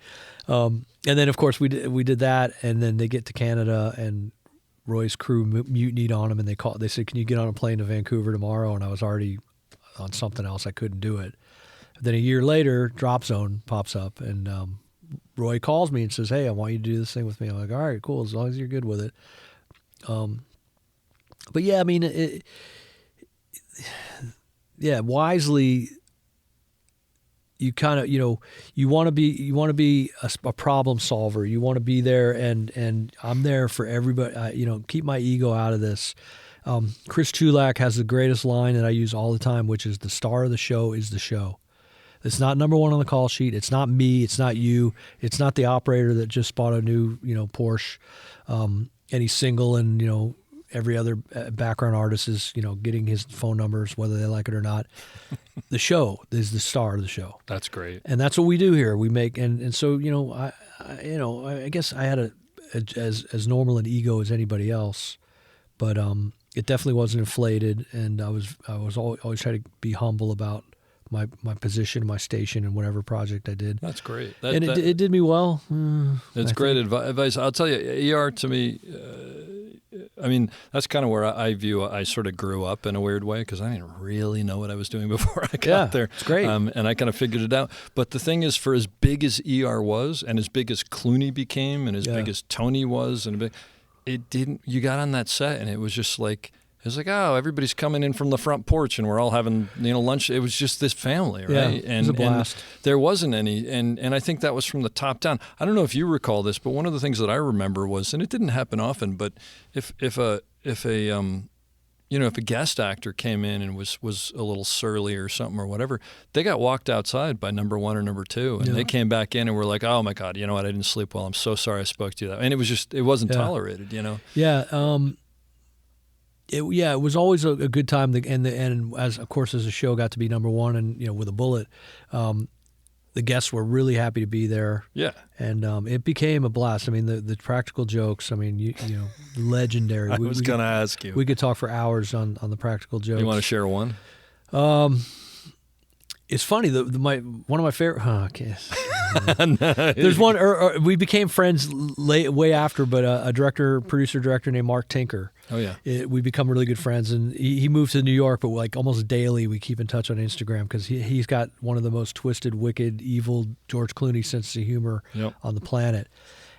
And then, of course, we did that, and then they get to Canada, and Roy's crew mutinied on him, and they said, can you get on a plane to Vancouver tomorrow? And I was already on something else. I couldn't do it. Then a year later, Drop Zone pops up, and Roy calls me and says, hey, I want you to do this thing with me. I'm like, all right, cool, as long as you're good with it. But yeah, I mean, wisely, you kind of, you want to be a problem solver. You want to be there, and I'm there for everybody. Keep my ego out of this. Chris Chulak has the greatest line that I use all the time, which is, the star of the show is the show. It's not number one on the call sheet. It's not me. It's not you. It's not the operator that just bought a new, Porsche, and he's single, and, every other background artist is, getting his phone numbers, whether they like it or not. The show is the star of the show. That's great. And that's what we do here. We make, and so, I guess I had as normal an ego as anybody else, but it definitely wasn't inflated, and I was always trying to be humble about my position, my station, and whatever project I did. That's great. It did me well. It's great advice. I'll tell you, ER to me, I mean, that's kind of where I view. I sort of grew up in a weird way because I didn't really know what I was doing before I got there. It's great, and I kind of figured it out. But the thing is, for as big as ER was, and as big as Clooney became, and as big as Tony was, it didn't. You got on that set, and it was just like. It was like, oh, everybody's coming in from the front porch, and we're all having lunch. It was just this family, right? Yeah, it was a blast. And there wasn't any, and I think that was from the top down. I don't know if you recall this, but one of the things that I remember was, and it didn't happen often, but if a guest actor came in and was a little surly or something or whatever, they got walked outside by number one or number two, and they came back in and were like, oh my God, you know what? I didn't sleep well. I'm so sorry I spoke to you that way. And it wasn't tolerated, Yeah. It was always a good time, and as a show got to be number one, and with a bullet, the guests were really happy to be there. Yeah, and it became a blast. I mean, the practical jokes. I mean, legendary. I was going to ask you. We could talk for hours on the practical jokes. You want to share one? It's funny. One of my favorite. There's one. We became friends way after, but a producer director named Mark Tinker. Oh yeah. We become really good friends, and he moved to New York, but like almost daily we keep in touch on Instagram because he's got one of the most twisted, wicked, evil George Clooney sense of humor on the planet.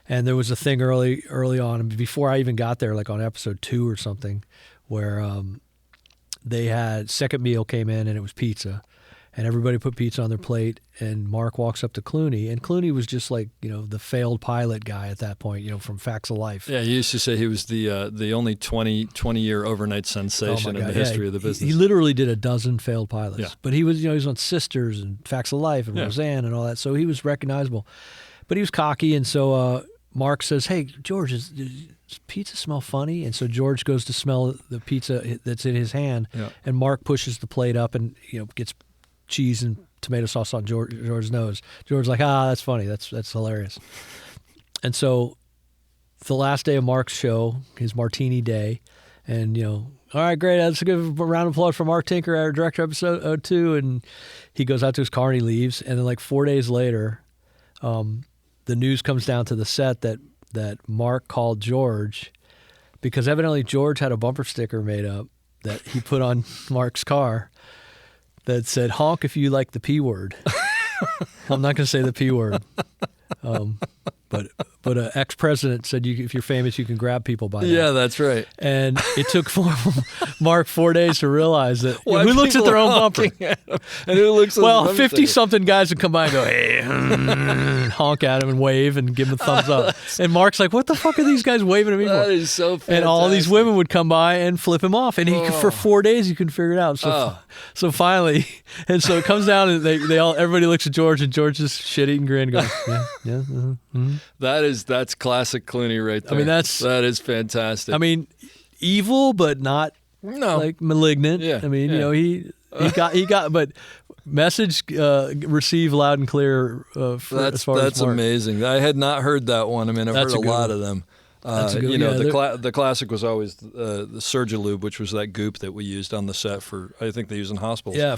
And there was a thing early on, before I even got there, like on episode 2 or something, where they had second meal came in and it was pizza. And everybody put pizza on their plate, and Mark walks up to Clooney, and Clooney was just like, the failed pilot guy at that point, from Facts of Life. Yeah, he used to say he was the only 20-year overnight sensation in the history of the business. He literally did a dozen failed pilots. Yeah. But he was, he was on Sisters and Facts of Life and Roseanne and all that, so he was recognizable. But he was cocky, and so Mark says, hey, George, does pizza smell funny? And so George goes to smell the pizza that's in his hand, and Mark pushes the plate up and gets cheese and tomato sauce on George's nose. George's like, that's funny. That's hilarious. And so the last day of Mark's show, his martini day, and all right, great. Let's give a round of applause for Mark Tinker, our director of episode 2. And he goes out to his car and he leaves. And then like 4 days later, the news comes down to the set that Mark called George because evidently George had a bumper sticker made up that he put on Mark's car that said, honk if you like the P word. I'm not going to say the P word. But an ex-president said if you're famous, you can grab people by that. Yeah, that's right. And it took Mark 4 days to realize that. Who looks at their own bumper? And who looks at 50-something guys would come by and go, hey, honk at him and wave and give him a thumbs up. And Mark's like, what the fuck are these guys waving at me for? That is so fantastic. And all these women would come by and flip him off. And for 4 days, you couldn't figure it out. So finally, and so it comes down and everybody looks at George, and George just shit-eating grin goes, yeah. That's classic Clooney right there. I mean, that is fantastic. I mean, evil, but not like malignant. Yeah. I mean, he got, but message received loud and clear. That's amazing. I had not heard that one. I mean, I've heard a lot of them. The classic was always the Surgilube, which was that goop that we used on the set for. I think they use in hospitals. Yeah,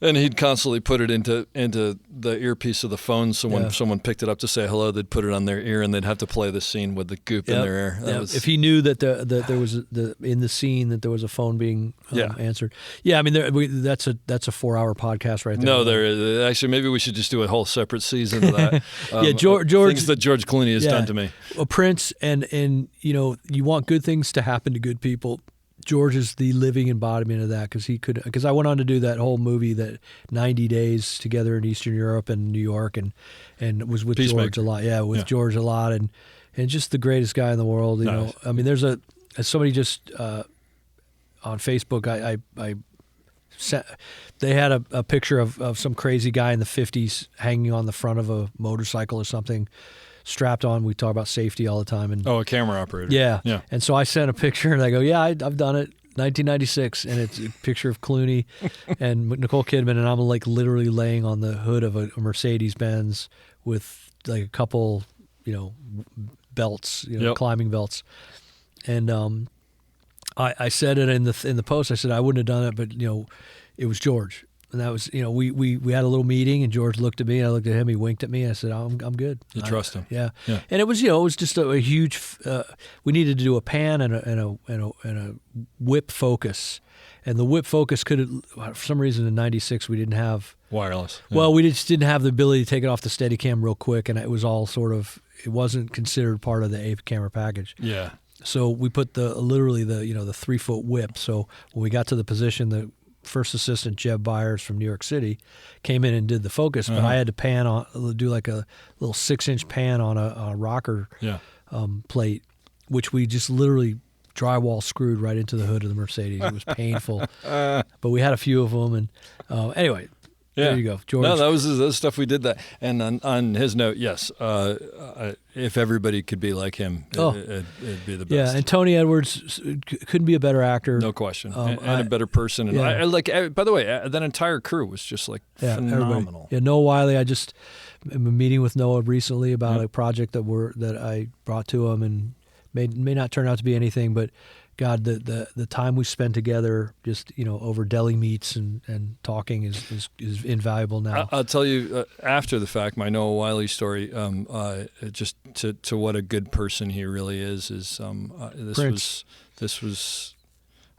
and he'd constantly put it into the earpiece of the phone. So when someone picked it up to say hello, they'd put it on their ear, and they'd have to play the scene with the goop in their ear. If he knew that there was in the scene that there was a phone being answered. Yeah, I mean that's a 4-hour podcast right there. No, there is actually. Maybe we should just do a whole separate season of that. George, things that George Clooney has done to me. Prince and you want good things to happen to good people. George is the living embodiment of that because I went on to do that whole movie, that 90 days together in Eastern Europe and New York, and was with Peacemaker. George a lot. Yeah, George a lot, and just the greatest guy in the world. You know, I mean, there's somebody just on Facebook. I sent, they had a picture of some crazy guy in the 50s hanging on the front of a motorcycle or something, strapped on. We talk about safety all the time. And a camera operator. Yeah. And so I sent a picture, and I go, I've done it, 1996, and it's a picture of Clooney and Nicole Kidman, and I'm like literally laying on the hood of a Mercedes-Benz with like a couple, belts, climbing belts. And I said it in the post. I said I wouldn't have done it, but it was George. And that was, we had a little meeting, and George looked at me, and I looked at him. He winked at me, and I said, "I'm good." You trust him? Yeah. And it was, it was just a huge. We needed to do a pan and a whip focus, and the whip focus for some reason in '96 we didn't have wireless. Well, we just didn't have the ability to take it off the Steadicam real quick, and it was all it wasn't considered part of the 8 camera package. Yeah. So we put literally the 3-foot whip. So when we got to the position, the first assistant Jeb Byers from New York City came in and did the focus, but I had to do like a little 6-inch pan on a rocker plate, which we just literally drywall screwed right into the hood of the Mercedes. It was painful, but we had a few of them, and anyway. Yeah. There you go, George. No, that was stuff we did that. And on his note, yes, if everybody could be like him, it'd be the best. Yeah, and Tony Edwards couldn't be a better actor. No question, and a better person. And I like, by the way, that entire crew was just like phenomenal. Everybody. Yeah, Noah Wiley. I just am meeting with Noah recently about a project that I brought to him, and may not turn out to be anything, but God, the time we spend together, just over deli meats and talking is invaluable now. I'll tell you after the fact, my Noah Wiley story. Just to what a good person he really is. This was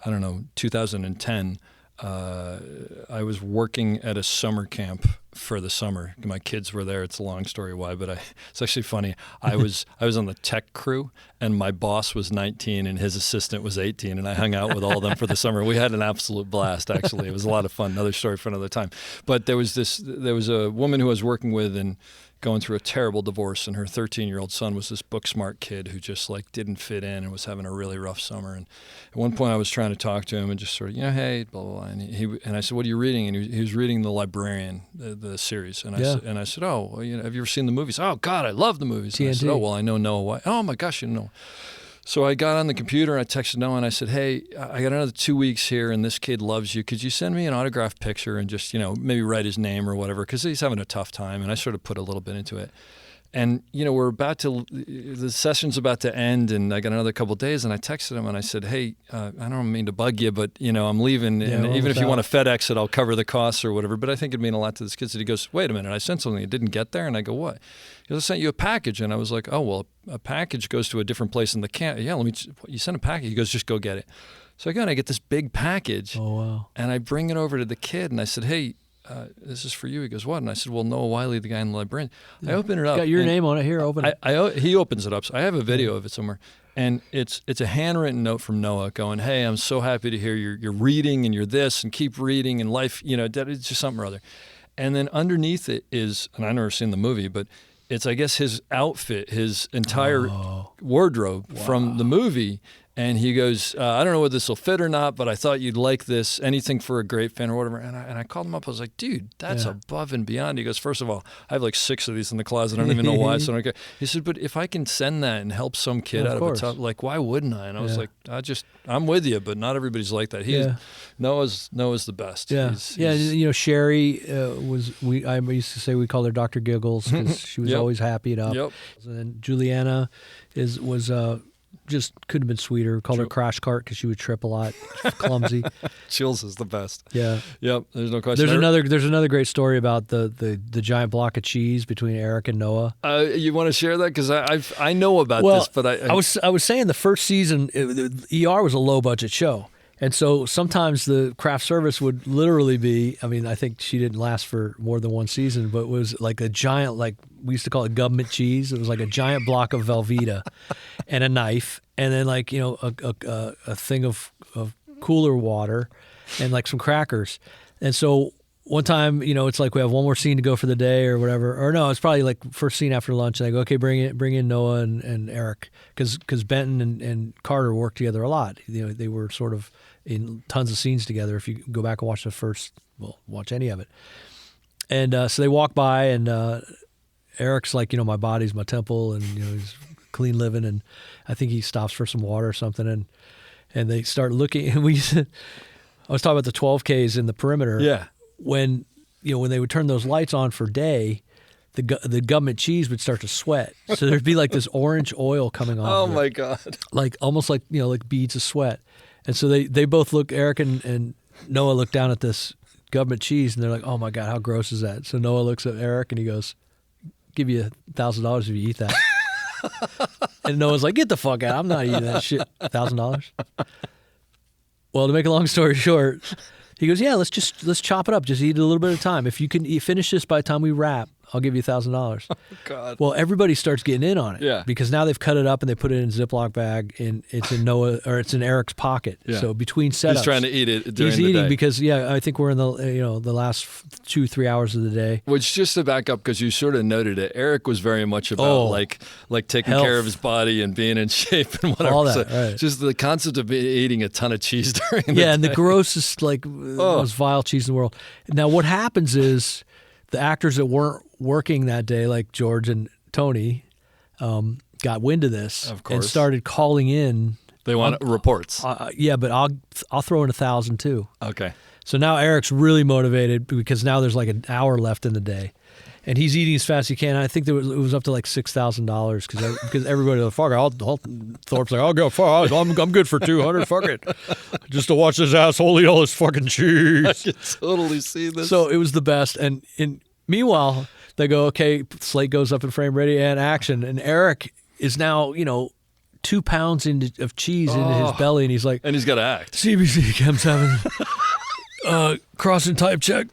I don't know, 2010. I was working at a summer camp for the summer. My kids were there. It's a long story why, but it's actually funny. I was on the tech crew, and my boss was 19 and his assistant was 18, and I hung out with all of them for the summer. We had an absolute blast, actually. It was a lot of fun. Another story for another time. But there was a woman who I was working with and going through a terrible divorce, and her 13-year-old son was this book-smart kid who just didn't fit in and was having a really rough summer. And at one point I was trying to talk to him and just sort of, hey, blah, blah, blah. And I said, what are you reading? And he was reading The Librarian, the series. And I said, oh, well, have you ever seen the movies? Oh, God, I love the movies. And I said, oh, well, I know Noah White. Oh, my gosh, you know. So I got on the computer and I texted Noah and I said, hey, I got another 2 weeks here and this kid loves you. Could you send me an autographed picture and just, maybe write his name or whatever, because he's having a tough time. And I sort of put a little bit into it. And, the session's about to end and I got another couple of days and I texted him and I said, hey, I don't mean to bug you, but, I'm leaving. And even if you want to FedEx it, I'll cover the costs or whatever. But I think it'd mean a lot to this kid. So he goes, wait a minute, I sent something. It didn't get there. And I go, what? He goes, I sent you a package. And I was like, oh, well, a package goes to a different place in the camp. Yeah, you sent a package. He goes, just go get it. So again, I get this big package. Oh, wow. And I bring it over to the kid and I said, hey, this is for you. He goes, what? And I said, well, Noah Wiley, the guy in the librarian. I open it up. Got your name on it. Here, open it. He opens it up. So I have a video of it somewhere. And it's a handwritten note from Noah going, hey, I'm so happy to hear you're reading and you're this and keep reading and life, it's just something or other. And then underneath it is, and I've never seen the movie, but it's, I guess, his outfit, his entire wardrobe from the movie. And he goes, I don't know whether this will fit or not, but I thought you'd like this. Anything for a great fan or whatever. And I called him up. I was like, dude, that's above and beyond. He goes, first of all, I have 6 of these in the closet. I don't even know why. So I don't care. He said, but if I can send that and help some kid out of a tough, why wouldn't I? And I was like, I'm with you, but not everybody's like that. Noah's the best. Yeah, Sherry I used to say we called her Dr. Giggles because she was always happy and up. Yep. And then Juliana was just couldn't have been sweeter. We called her Crash Cart because she would trip a lot. Clumsy. Chills is the best. Yeah. Yep. There's no question. There's another great story about the giant block of cheese between Eric and Noah. You want to share that? Because I know about this, but I was saying the first season, ER was a low budget show. And so sometimes the craft service would literally be, I think she didn't last for more than one season, but it was like a giant, we used to call it government cheese. It was like a giant block of Velveeta and a knife and then a thing of cooler water and some crackers. And so one time, it's we have one more scene to go for the day or whatever. Or no, it's probably first scene after lunch. And I go, okay, bring in Noah and Eric. Because Benton and Carter worked together a lot. They were sort of in tons of scenes together. If you go back and watch watch any of it. And so they walk by and Eric's like, my body's my temple and, he's clean living. And I think he stops for some water or something. And they start looking. And I was talking about the 12Ks in the perimeter. Yeah. When they would turn those lights on for day, the government cheese would start to sweat. So there'd be this orange oil coming off. Oh of it, my God! Almost like beads of sweat. And so they both look. Eric and Noah look down at this government cheese, and they're like, "Oh my god, how gross is that?" So Noah looks at Eric and he goes, "Give you $1,000 if you eat that." And Noah's like, "Get the fuck out! I'm not eating that shit. $1,000." Well, to make a long story short, he goes, "Yeah, let's chop it up. Just eat it a little bit at a time. If you can finish this by the time we wrap, I'll give you $1,000." Oh, God. Well, everybody starts getting in on it. Yeah. Because now they've cut it up and they put it in a Ziploc bag and it's in Eric's pocket. Yeah. So between setups, He's trying to eat it during he's the eating day. because I think we're in the the last 2-3 hours of the day. Which, just to back up, because you sort of noted it, Eric was very much about like taking Health. care of his body and being in shape and whatever. All that, So right. Just the concept of eating a ton of cheese during the Yeah, and day. the grossest, most vile cheese in the world. Now, what happens is the actors that weren't working that day, like George and Tony, got wind of this Of and course. started calling in. They want reports. Yeah, but I'll throw in 1,000 too. Okay. So now Eric's really motivated because now there's like an hour left in the day. And he's eating as fast as he can. And I think it was up to like $6,000 because everybody was like, fuck it. Thorpe's like, I'll go. Fuck, I'm good for 200. Fuck it, just to watch this asshole eat all this fucking I cheese. can totally see this. So it was the best. And meanwhile, they go, okay, slate goes up in frame, ready, and action. And Eric is now, 2 pounds of cheese into his belly. And he's like, and he's got to act. CBC comes having crossing type check.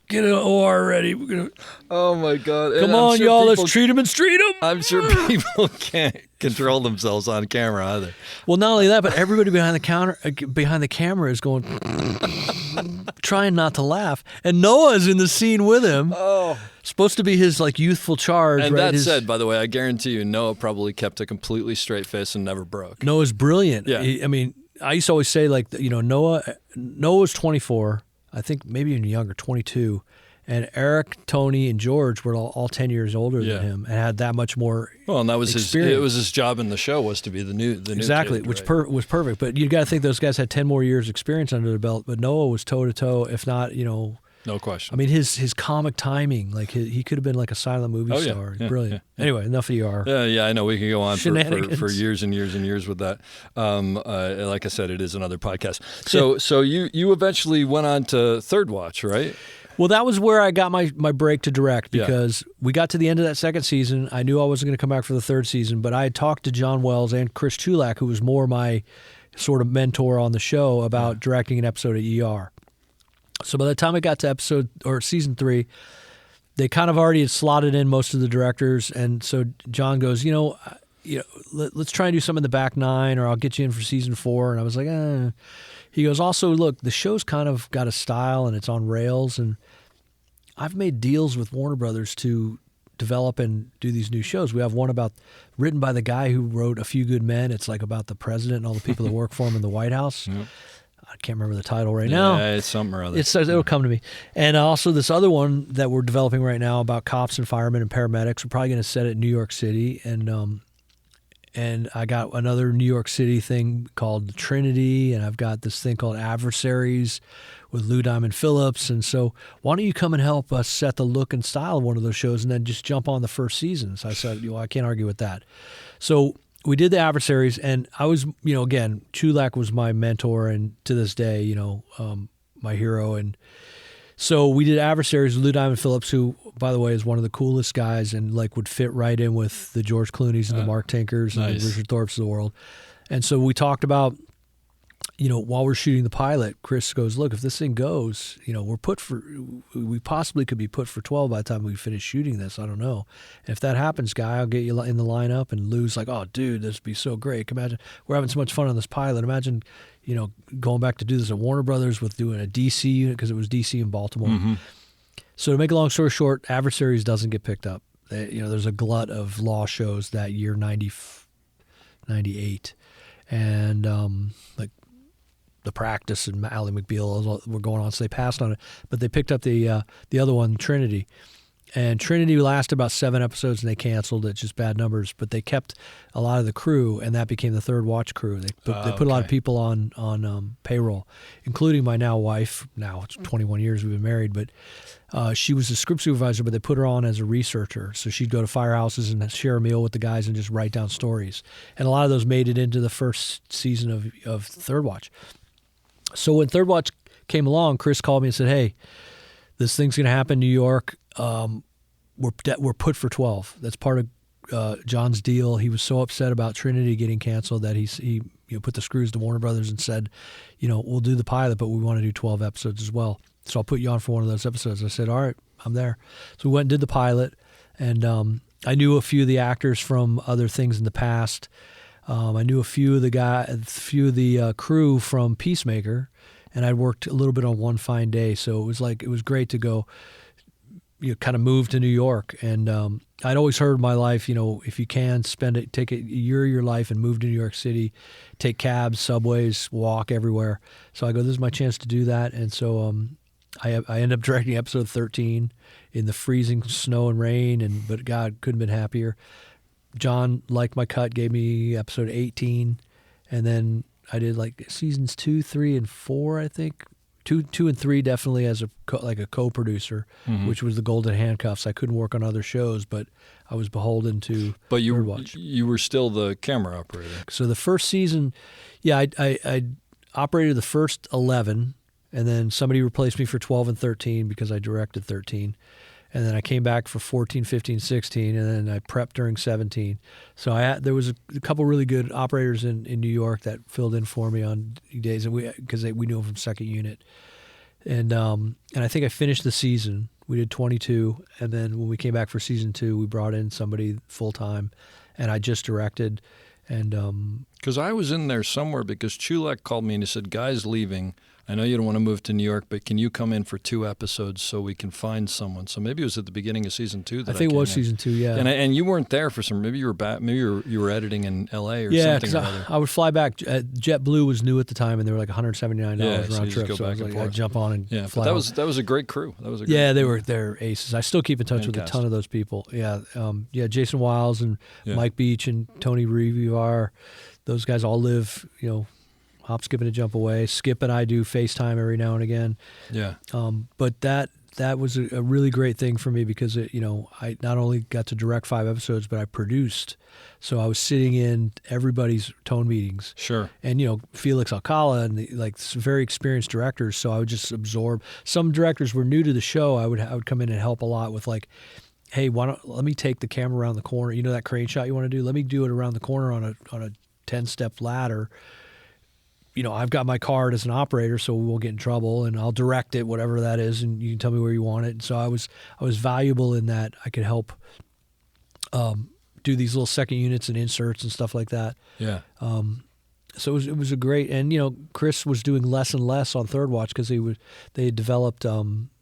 Get an OR ready. We're gonna Oh, my God. come on, y'all. Let's treat him and street him. I'm sure people can't control themselves on camera either. Well, not only that, but everybody behind the camera is going, trying not to laugh. And Noah's in the scene with him. Oh. Supposed to be his youthful charge. And right? that said, by the way, I guarantee you, Noah probably kept a completely straight face and never broke. Noah's brilliant. Yeah. I used to always say Noah was 24. I think maybe even younger, 22. And Eric, Tony, and George were all 10 years older Yeah. than him and had that much more. Well, and that was experience. it was his job in the show was to be the new Exactly, kid, which right? was perfect. But you got to think those guys had 10 more years experience under their belt. But Noah was toe to toe, if not, No question. I mean, his comic timing, he could have been like a silent movie Oh, yeah. star. Yeah, Brilliant. yeah. Anyway, enough of ER. Yeah, I know. We could go on for Shenanigans. years and years and years with that. Like I said, it is another podcast. So you eventually went on to Third Watch, right? Well, that was where I got my break to direct Yeah. because we got to the end of that second season. I knew I wasn't going to come back for the third season, but I had talked to John Wells and Chris Chulak, who was more my sort of mentor on the show, about directing an episode of ER. So by the time I got to season 3, they kind of already had slotted in most of the directors, and so John goes, let's try and do some in the back 9, or I'll get you in for season 4. And I was like, eh. He goes, also, look, the show's kind of got a style and it's on rails, and I've made deals with Warner Brothers to develop and do these new shows. We have one written by the guy who wrote A Few Good Men. It's like about the president and all the people that work for him in the White House. Yep. I can't remember the title right now. Yeah, it's something or other. It'll come to me. And also this other one that we're developing right now about cops and firemen and paramedics. We're probably going to set it in New York City. And I got another New York City thing called Trinity, and I've got this thing called Adversaries with Lou Diamond Phillips. And so why don't you come and help us set the look and style of one of those shows and then just jump on the first season? So I said, I can't argue with that. So we did the Adversaries, and I was, again, Chulak was my mentor, and to this day, my hero. And so we did Adversaries with Lou Diamond Phillips, who, by the way, is one of the coolest guys and would fit right in with the George Clooney's and the Mark Tinkers and the Richard Thorpes of the world. And so we talked about, while we're shooting the pilot, Chris goes, look, if this thing goes, we possibly could be put for 12 by the time we finish shooting this. I don't know. And if that happens, Guy, I'll get you in the lineup. And Lou's like, oh, dude, this would be so great. Imagine we're having so much fun on this pilot. Imagine, going back to do this at Warner Brothers with doing a DC unit, because it was DC in Baltimore. Mm-hmm. So to make a long story short, Adversaries doesn't get picked up. There's a glut of law shows that year, 98. And The Practice and Ally McBeal were going on, so they passed on it. But they picked up the other one, Trinity. And Trinity lasted about 7 episodes, and they canceled it, just bad numbers. But they kept a lot of the crew, and that became the Third Watch crew. They put a lot of people on payroll, including my now wife. Now it's 21 years we've been married, but she was a script supervisor, but they put her on as a researcher. So she'd go to firehouses and share a meal with the guys and just write down stories. And a lot of those made it into the first season of Third Watch. So when Third Watch came along, Chris called me and said, "Hey, this thing's going to happen in New York. We're put for 12. That's part of John's deal. He was so upset about Trinity getting canceled that he put the screws to Warner Brothers and said, we'll do the pilot, but we want to do 12 episodes as well. So I'll put you on for one of those episodes." I said, "All right, I'm there." So we went and did the pilot, and I knew a few of the actors from other things in the past. I knew a few of the crew from Peacemaker, and I'd worked a little bit on One Fine Day. So it was great to go, kind of move to New York. And I'd always heard in my life, if you can take a year of your life and move to New York City, take cabs, subways, walk everywhere. So I go, this is my chance to do that. And so I ended up directing episode 13 in the freezing snow and rain, but God, couldn't have been happier. John liked my cut, gave me episode 18, and then I did like seasons 2, 3, and 4, I think. 2 and 3 definitely as a co-producer, which was the Golden Handcuffs. I couldn't work on other shows, but I was beholden to Birdwatch. You were still the camera operator. So the first season, I operated the first 11, and then somebody replaced me for 12 and 13 because I directed 13. And then I came back for 14, 15, 16, and then I prepped during 17. So there was a couple really good operators in New York that filled in for me on days, because we knew them from second unit. And I think I finished the season. We did 22, and then when we came back for season 2, we brought in somebody full time, and I just directed. And because I was in there somewhere, because Chulek called me and he said, "Guy's leaving. I know you don't want to move to New York, but can you come in for 2 episodes so we can find someone?" So maybe it was at the beginning of season 2 that I think it was came in. season 2, yeah. And you weren't there for some. Maybe you were back. Maybe you were editing in L.A. or yeah, something. Yeah, because I would fly back. JetBlue was new at the time, and they were like $179 so round you trip. just go So I back was and like, forth. I'd jump on and fly. But that was a great crew. They're aces. I still keep in touch with a ton of those people. Yeah, Jason Wiles and Mike Beach and Tony Rivivar. Those guys all live, hop, skip, and a jump away. Skip and I do FaceTime every now and again. Yeah. But that was a really great thing for me because I not only got to direct 5 episodes, but I produced. So I was sitting in everybody's tone meetings. Sure. And Felix Alcala and some very experienced directors. So I would just absorb. Some directors were new to the show. I would come in and help a lot with hey, let me take the camera around the corner. That crane shot you want to do? Let me do it around the corner on a 10-step ladder. I've got my card as an operator, so we won't get in trouble, and I'll direct it, whatever that is, and you can tell me where you want it. And so I was valuable in that I could help do these little second units and inserts and stuff like that. Yeah. So it was a great, and Chris was doing less and less on Third Watch because they had developed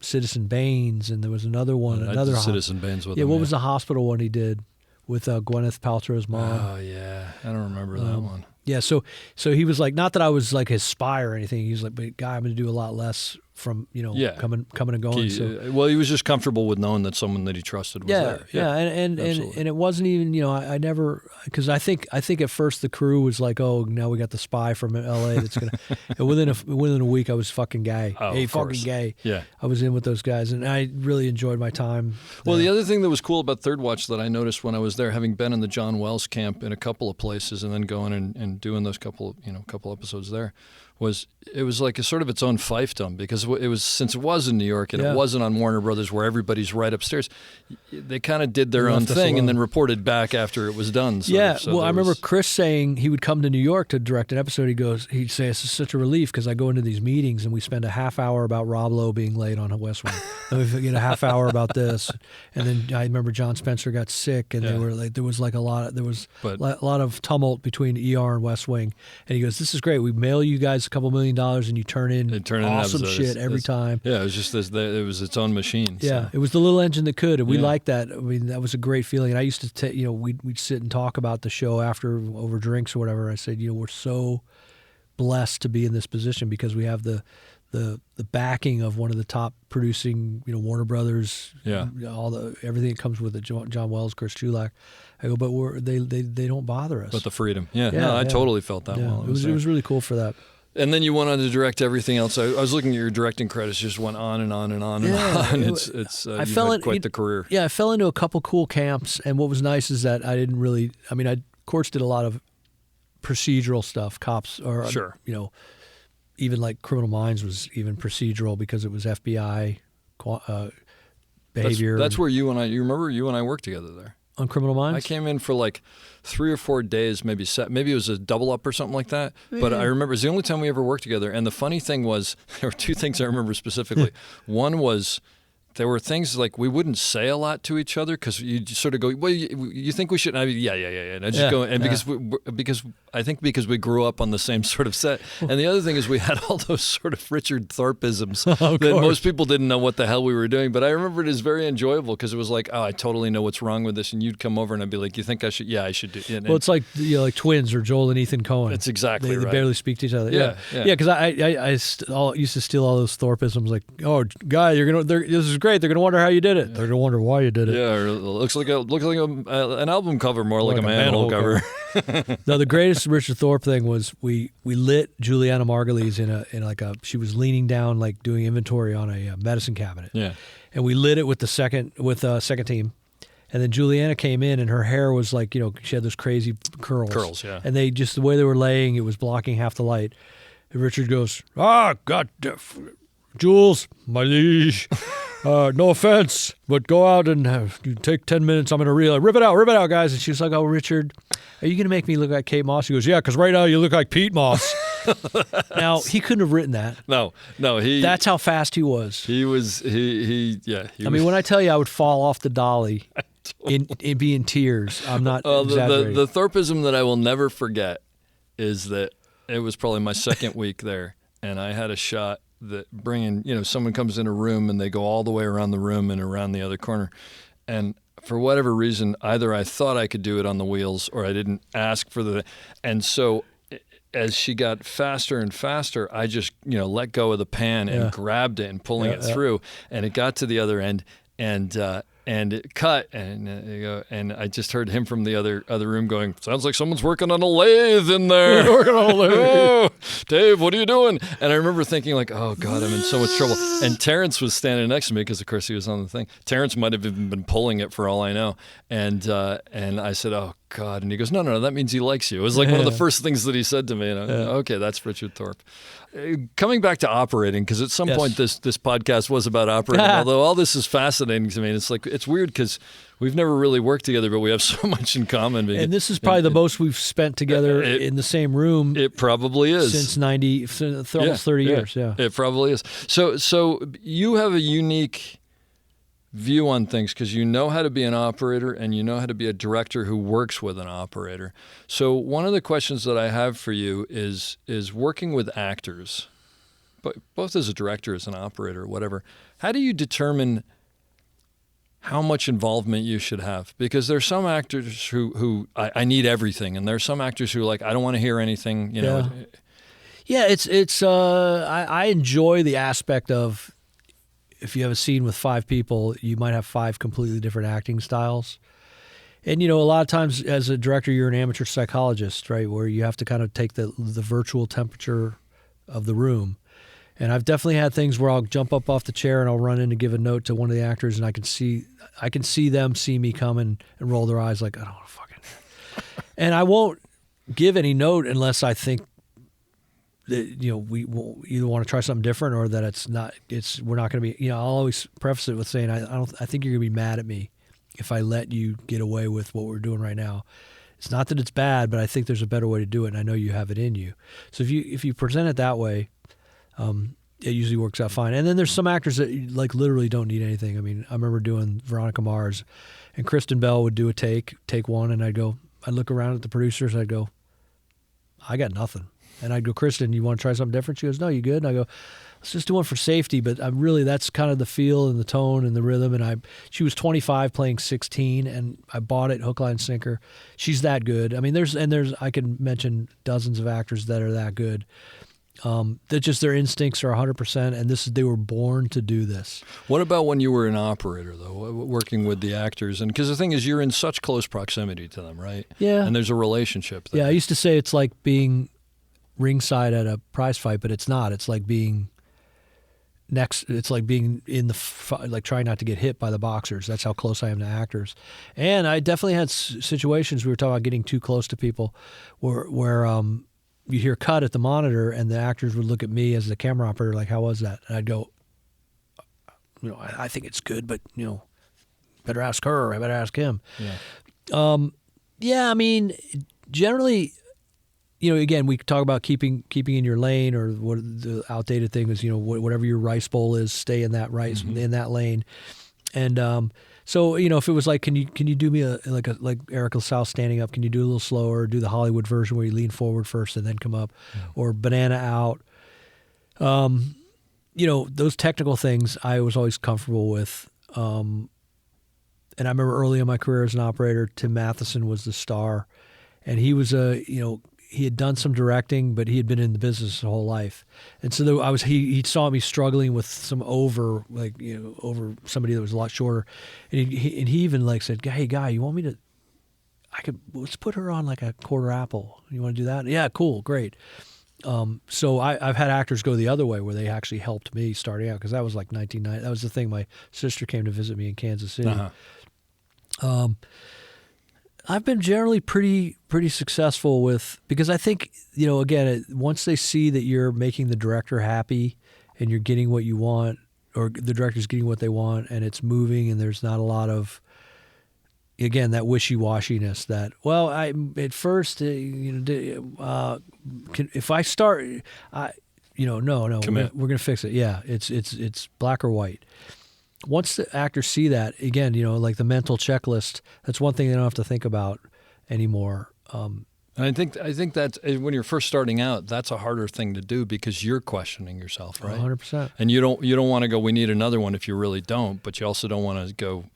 Citizen Baines, and there was another one, I did Citizen Baines with him. What was the hospital one he did with Gwyneth Paltrow's mom? Oh yeah, I don't remember that one. Yeah, so he was like, not that I was like his spy or anything. He was like, but guy, I'm going to do a lot less from coming and going. He was just comfortable with knowing that someone that he trusted was there. Yeah, and it wasn't even I never, because I think at first the crew was like, oh, now we got the spy from L.A. that's gonna. And within a week I was fucking gay. Fucking gay. Yeah, I was in with those guys, and I really enjoyed my time. Well, the other thing that was cool about Third Watch that I noticed when I was there, having been in the John Wells camp in a couple of places, and then going and doing those couple episodes there, was it was like a sort of its own fiefdom, because it was, since it was in New York and it wasn't on Warner Brothers where everybody's right upstairs, they kind of did their own thing and then reported back after it was done. So I remember Chris saying he would come to New York to direct an episode. He'd say, it's such a relief because I go into these meetings and we spend a half hour about Rob Lowe being late on a West Wing. And we get a half hour about this. And then I remember John Spencer got sick, and they were like, there was a lot of tumult between ER and West Wing. And he goes, this is great. We mail you guys $2 million and you turn in awesome shit every time. Yeah, it was just it was its own machine. Yeah, so. It was the little engine that could, and we liked that. I mean, that was a great feeling. And I used to, we'd sit and talk about the show after over drinks or whatever. I said, we're so blessed to be in this position because we have the backing of one of the top producing, Warner Brothers. Yeah, everything that comes with it. John Wells, Chris Chulak. I go, but they don't bother us. But the freedom. I totally felt that while I was there. It was really cool for that. And then you went on to direct everything else. I was looking at your directing credits; just went on and on and on and on. I fell in quite the career. Yeah, I fell into a couple cool camps, and what was nice is that I didn't really. I mean, I of course did a lot of procedural stuff, cops or even like Criminal Minds was even procedural because it was FBI behavior. That's where you remember you and I worked together there. On Criminal Minds? I came in for like 3 or 4 days, maybe it was a double up or something like that. But I remember it was the only time we ever worked together. And the funny thing was, there were 2 things I remember specifically. One was there were things like we wouldn't say a lot to each other because you just sort of go, well, you think we should? And yeah. And I just go, and because I think because we grew up on the same sort of set. And the other thing is we had all those sort of Richard Thorpe-isms that most people didn't know what the hell we were doing. But I remember it as very enjoyable because it was like, oh, I totally know what's wrong with this. And you'd come over and I'd be like, you think I should? Yeah, I should do it. Well, it's like like twins or Joel and Ethan Coen. It's exactly right. They barely speak to each other. Yeah. Because I used to steal all those Thorpe-isms like, oh, guy, this is great. They're going to wonder how you did it. They're going to wonder why you did it. Yeah, or it looks like an album cover, more like a manhole cover. No, the greatest Richard Thorpe thing was we lit Juliana Margulies in she was leaning down like doing inventory on a medicine cabinet. Yeah, and we lit it with second team, and then Juliana came in and her hair was like she had those crazy curls. Curls, yeah. And they just the way they were laying, it was blocking half the light. And Richard goes, God, Jules, my liege. No offense, but go out and you take 10 minutes. I'm going to rip it out, guys. And she was like, oh, Richard, are you going to make me look like Kate Moss? He goes, yeah, because right now you look like Pete Moss. Now, he couldn't have written that. No. That's how fast he was. He was. When I tell you I would fall off the dolly and be in tears, I'm not exaggerating. The Thorpeism that I will never forget is that it was probably my second week there, and I had a shot that someone comes in a room and they go all the way around the room and around the other corner. And for whatever reason, either I thought I could do it on the wheels or I didn't ask for and so as she got faster and faster, I just, let go of the pan and grabbed it and pulling it through. And it got to the other end and it cut, and I just heard him from the other room going, sounds like someone's working on a lathe in there. Working on a lathe. Oh, Dave, what are you doing? And I remember thinking like, oh God, I'm in so much trouble. And Terrence was standing next to me because of course he was on the thing. Terrence might have even been pulling it for all I know. And I said, oh God. And he goes, no, that means he likes you. It was like one of the first things that he said to me. And okay, that's Richard Thorpe. Coming back to operating, because at some point this podcast was about operating, although all this is fascinating to me. And it's weird because we've never really worked together, but we have so much in common. And this is probably the most we've spent together in the same room. It probably is. Since almost 30 years, yeah. It probably is. So you have a unique view on things because you know how to be an operator and you know how to be a director who works with an operator. So one of the questions that I have for you is working with actors, but both as a director, as an operator, whatever. How do you determine how much involvement you should have? Because there's some actors who I need everything, and there's some actors who I don't want to hear anything. Yeah, it's I enjoy the aspect of, if you have a scene with 5 people, you might have 5 completely different acting styles. And, a lot of times as a director, you're an amateur psychologist, right, where you have to kind of take the virtual temperature of the room. And I've definitely had things where I'll jump up off the chair and I'll run in to give a note to one of the actors, and I can see them see me come and roll their eyes like, I don't want to fucking. And I won't give any note unless I think that, we will either want to try something different or that we're not going to be, I'll always preface it with saying, I think you're going to be mad at me if I let you get away with what we're doing right now. It's not that it's bad, but I think there's a better way to do it, and I know you have it in you. So if you present it that way, it usually works out fine. And then there's some actors that literally don't need anything. I mean, I remember doing Veronica Mars, and Kristen Bell would do a take one, and I'd look around at the producers, and I'd go, I got nothing. And I'd go, Kristen, you want to try something different? She goes, no, you good? And I go, let's just do one for safety. But that's kind of the feel and the tone and the rhythm. And she was 25 playing 16, and I bought it hook, line, sinker. She's that good. I mean, I can mention dozens of actors that are that good. That just their instincts are 100%, and they were born to do this. What about when you were an operator, though, working with the actors? And because the thing is, you're in such close proximity to them, right? Yeah. And there's a relationship there. Yeah, I used to say it's like being ringside at a prize fight, but it's not. It's like being it's like being in trying not to get hit by the boxers. That's how close I am to actors. And I definitely had situations, we were talking about getting too close to people, where you hear cut at the monitor, and the actors would look at me as the camera operator, like, how was that? And I'd go, I think it's good, but, better ask her, or I better ask him. Yeah. I mean, generally, again, we talk about keeping in your lane, or what the outdated thing is, whatever your rice bowl is, stay in that rice, in that lane. And so, if it was like, can you do me like Eric LaSalle standing up? Can you do a little slower? Do the Hollywood version where you lean forward first and then come up, or banana out? Those technical things I was always comfortable with. And I remember early in my career as an operator, Tim Matheson was the star, and he was he had done some directing, but he had been in the business his whole life. And so he saw me struggling with some over somebody that was a lot shorter. And he even like said, "Hey guy, you want me to, let's put her on like a quarter apple. You want to do that?" Yeah, cool, great. So I've had actors go the other way where they actually helped me starting out, because that was like 1990. That was the thing. My sister came to visit me in Kansas City. I've been generally pretty successful with, because I think, again, once they see that you're making the director happy and you're getting what you want, or the director's getting what they want, and it's moving, and there's not a lot of, again, that wishy-washiness that, well, at first, if I start, no, Commit. we're going to fix it. Yeah, it's black or white. Once the actors see that, again, like the mental checklist, that's one thing they don't have to think about anymore. And I think that when you're first starting out, that's a harder thing to do, because you're questioning yourself, right? 100%. And you don't want to go, we need another one, if you really don't, but you also don't want to go,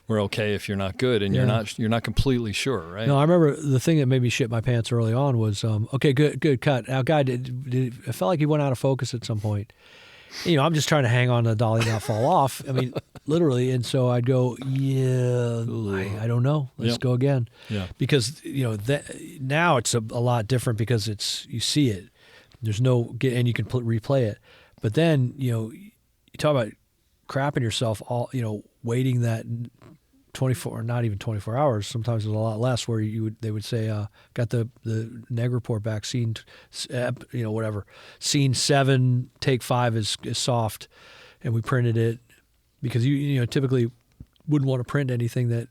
we're okay if you're not good, and you're not completely sure, right? No, I remember the thing that made me shit my pants early on was, okay, good cut. Now, guy I felt like he went out of focus at some point. I'm just trying to hang on to the dolly and not fall off. I mean, literally. And so I'd go, I don't know. Let's go again. Yeah. Because, now it's a lot different, because you see it. There's and you can replay it. But then, you talk about crapping yourself, waiting that 24, not even 24 hours. Sometimes it's a lot less, where they would say, got the neg report back, scene, whatever, scene 7, take 5 is soft, and we printed it, because you typically wouldn't want to print anything that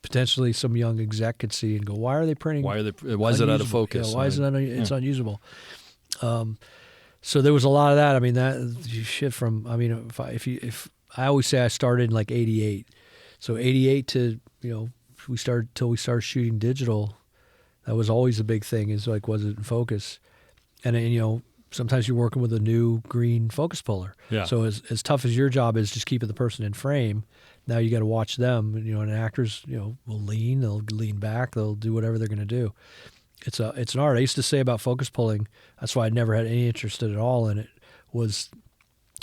potentially some young exec could see and go, why are they printing? Why is it out of focus? Why is it it's unusable? So there was a lot of that. I mean, that shit from. I mean, if I always say I started in like '88. So 88 to, we started shooting digital. That was always a big thing, is like, was it in focus? And sometimes you're working with a new green focus puller. Yeah. So as tough as your job is just keeping the person in frame, now you got to watch them. And actors, will lean, they'll lean back, they'll do whatever they're going to do. It's an art. I used to say about focus pulling, that's why I never had any interest at all in it, was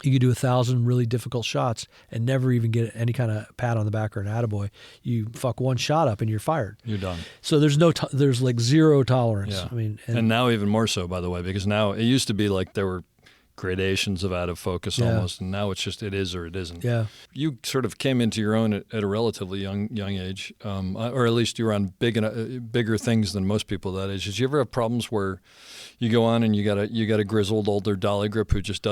you could do 1,000 really difficult shots and never even get any kind of pat on the back or an attaboy. You fuck one shot up and you're fired. You're done. So there's like zero tolerance. Yeah. I mean, and now even more so, by the way, because now it used to be like there were gradations of out of focus almost, and now it's just it is or it isn't. Yeah. You sort of came into your own at a relatively young age, or at least you were on bigger things than most people that age. Did you ever have problems where you go on and you got a grizzled older dolly grip who just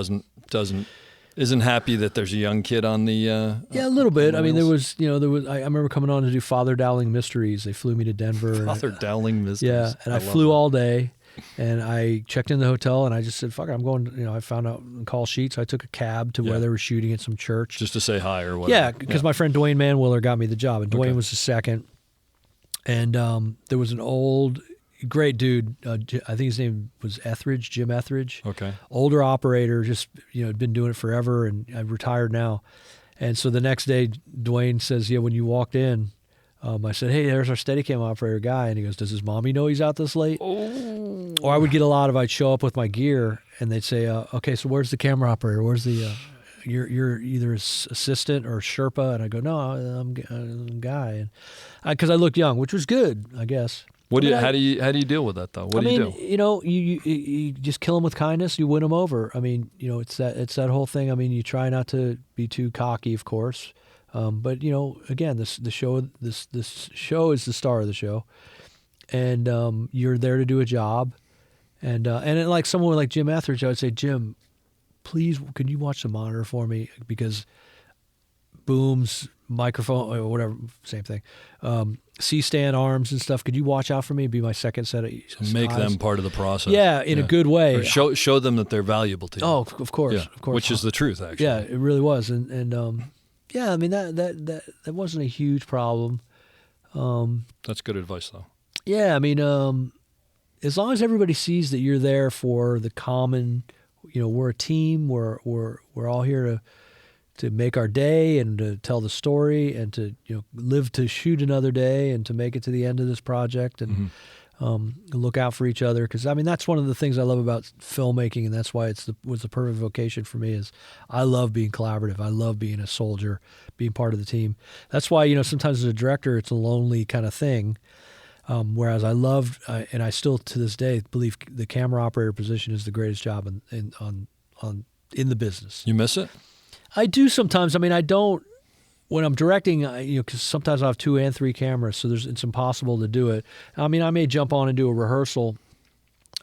isn't happy that there's a young kid on the yeah, a little bit. I mean, there was I remember coming on to do Father Dowling Mysteries. They flew me to Denver. Father Dowling Mysteries. Yeah, and I flew all day. And I checked in the hotel, and I just said, fuck it, I'm going, I found out in call sheets. I took a cab to where they were shooting at some church. Just to say hi or whatever. Yeah, because my friend Dwayne Manwiller got me the job, and Dwayne was the second. And there was an old, great dude, I think his name was Etheridge, Jim Etheridge. Okay. Older operator, just, had been doing it forever, and I retired now. And so the next day, Dwayne says, when you walked in, I said, hey, there's our Steadicam operator guy. And he goes, does his mommy know he's out this late? Oh. Or I would get I'd show up with my gear, and they'd say, okay, so where's the camera operator? Where's the, you're either assistant or Sherpa? And I go, no, I'm a guy. And because I looked young, which was good, I guess. How do you deal with that though? What do you do? You just kill them with kindness. You win them over. I mean, it's that whole thing. I mean, you try not to be too cocky, of course. But again, this show is the star of the show, and you're there to do a job, And then, like someone like Jim Etheridge, I would say, Jim, please, could you watch the monitor for me? Because booms, microphone, or whatever, same thing. C-stand arms and stuff. Could you watch out for me? Be my second set of Make eyes? them part of the process. Yeah, in a good way. Or show them that they're valuable to you. Oh, of course, yeah. of course. Which is the truth, actually. Yeah, it really was. And yeah, I mean, that wasn't a huge problem. That's good advice, though. Yeah, I mean, as long as everybody sees that you're there for the common, we're a team. We're all here to make our day and to tell the story and to live to shoot another day and to make it to the end of this project and look out for each other. Because I mean, that's one of the things I love about filmmaking, and that's why was the perfect vocation for me. Is I love being collaborative. I love being a soldier, being part of the team. That's why sometimes as a director, it's a lonely kind of thing. Whereas I loved, and I still to this day believe the camera operator position is the greatest job in the business. You miss it? I do sometimes. I mean, I don't when I'm directing. Because sometimes I have 2 and 3 cameras, so it's impossible to do it. I mean, I may jump on and do a rehearsal,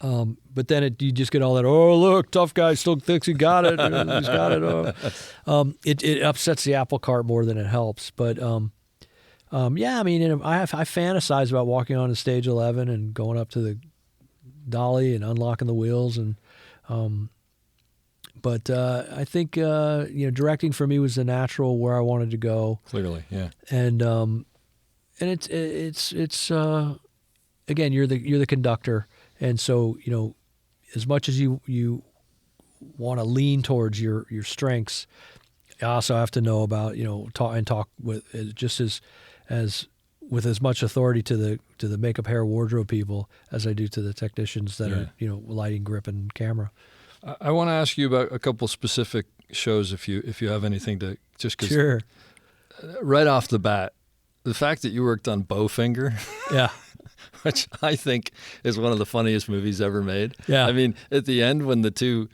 but then you just get all that. Oh, look, tough guy still thinks he got it. He's got it. It upsets the apple cart more than it helps. But yeah, I mean, I fantasize about walking on to stage 11 and going up to the dolly and unlocking the wheels and. But I think directing for me was the natural where I wanted to go. Clearly, yeah. And it's again, you're the conductor, and so as much as you want to lean towards your strengths, I also have to know about talk with just as with as much authority to the makeup, hair, wardrobe people as I do to the technicians that are lighting, grip, and camera. I want to ask you about a couple specific shows if you have anything to just because sure. Right off the bat, the fact that you worked on Bowfinger, yeah, which I think is one of the funniest movies ever made. Yeah, I mean, at the end when the two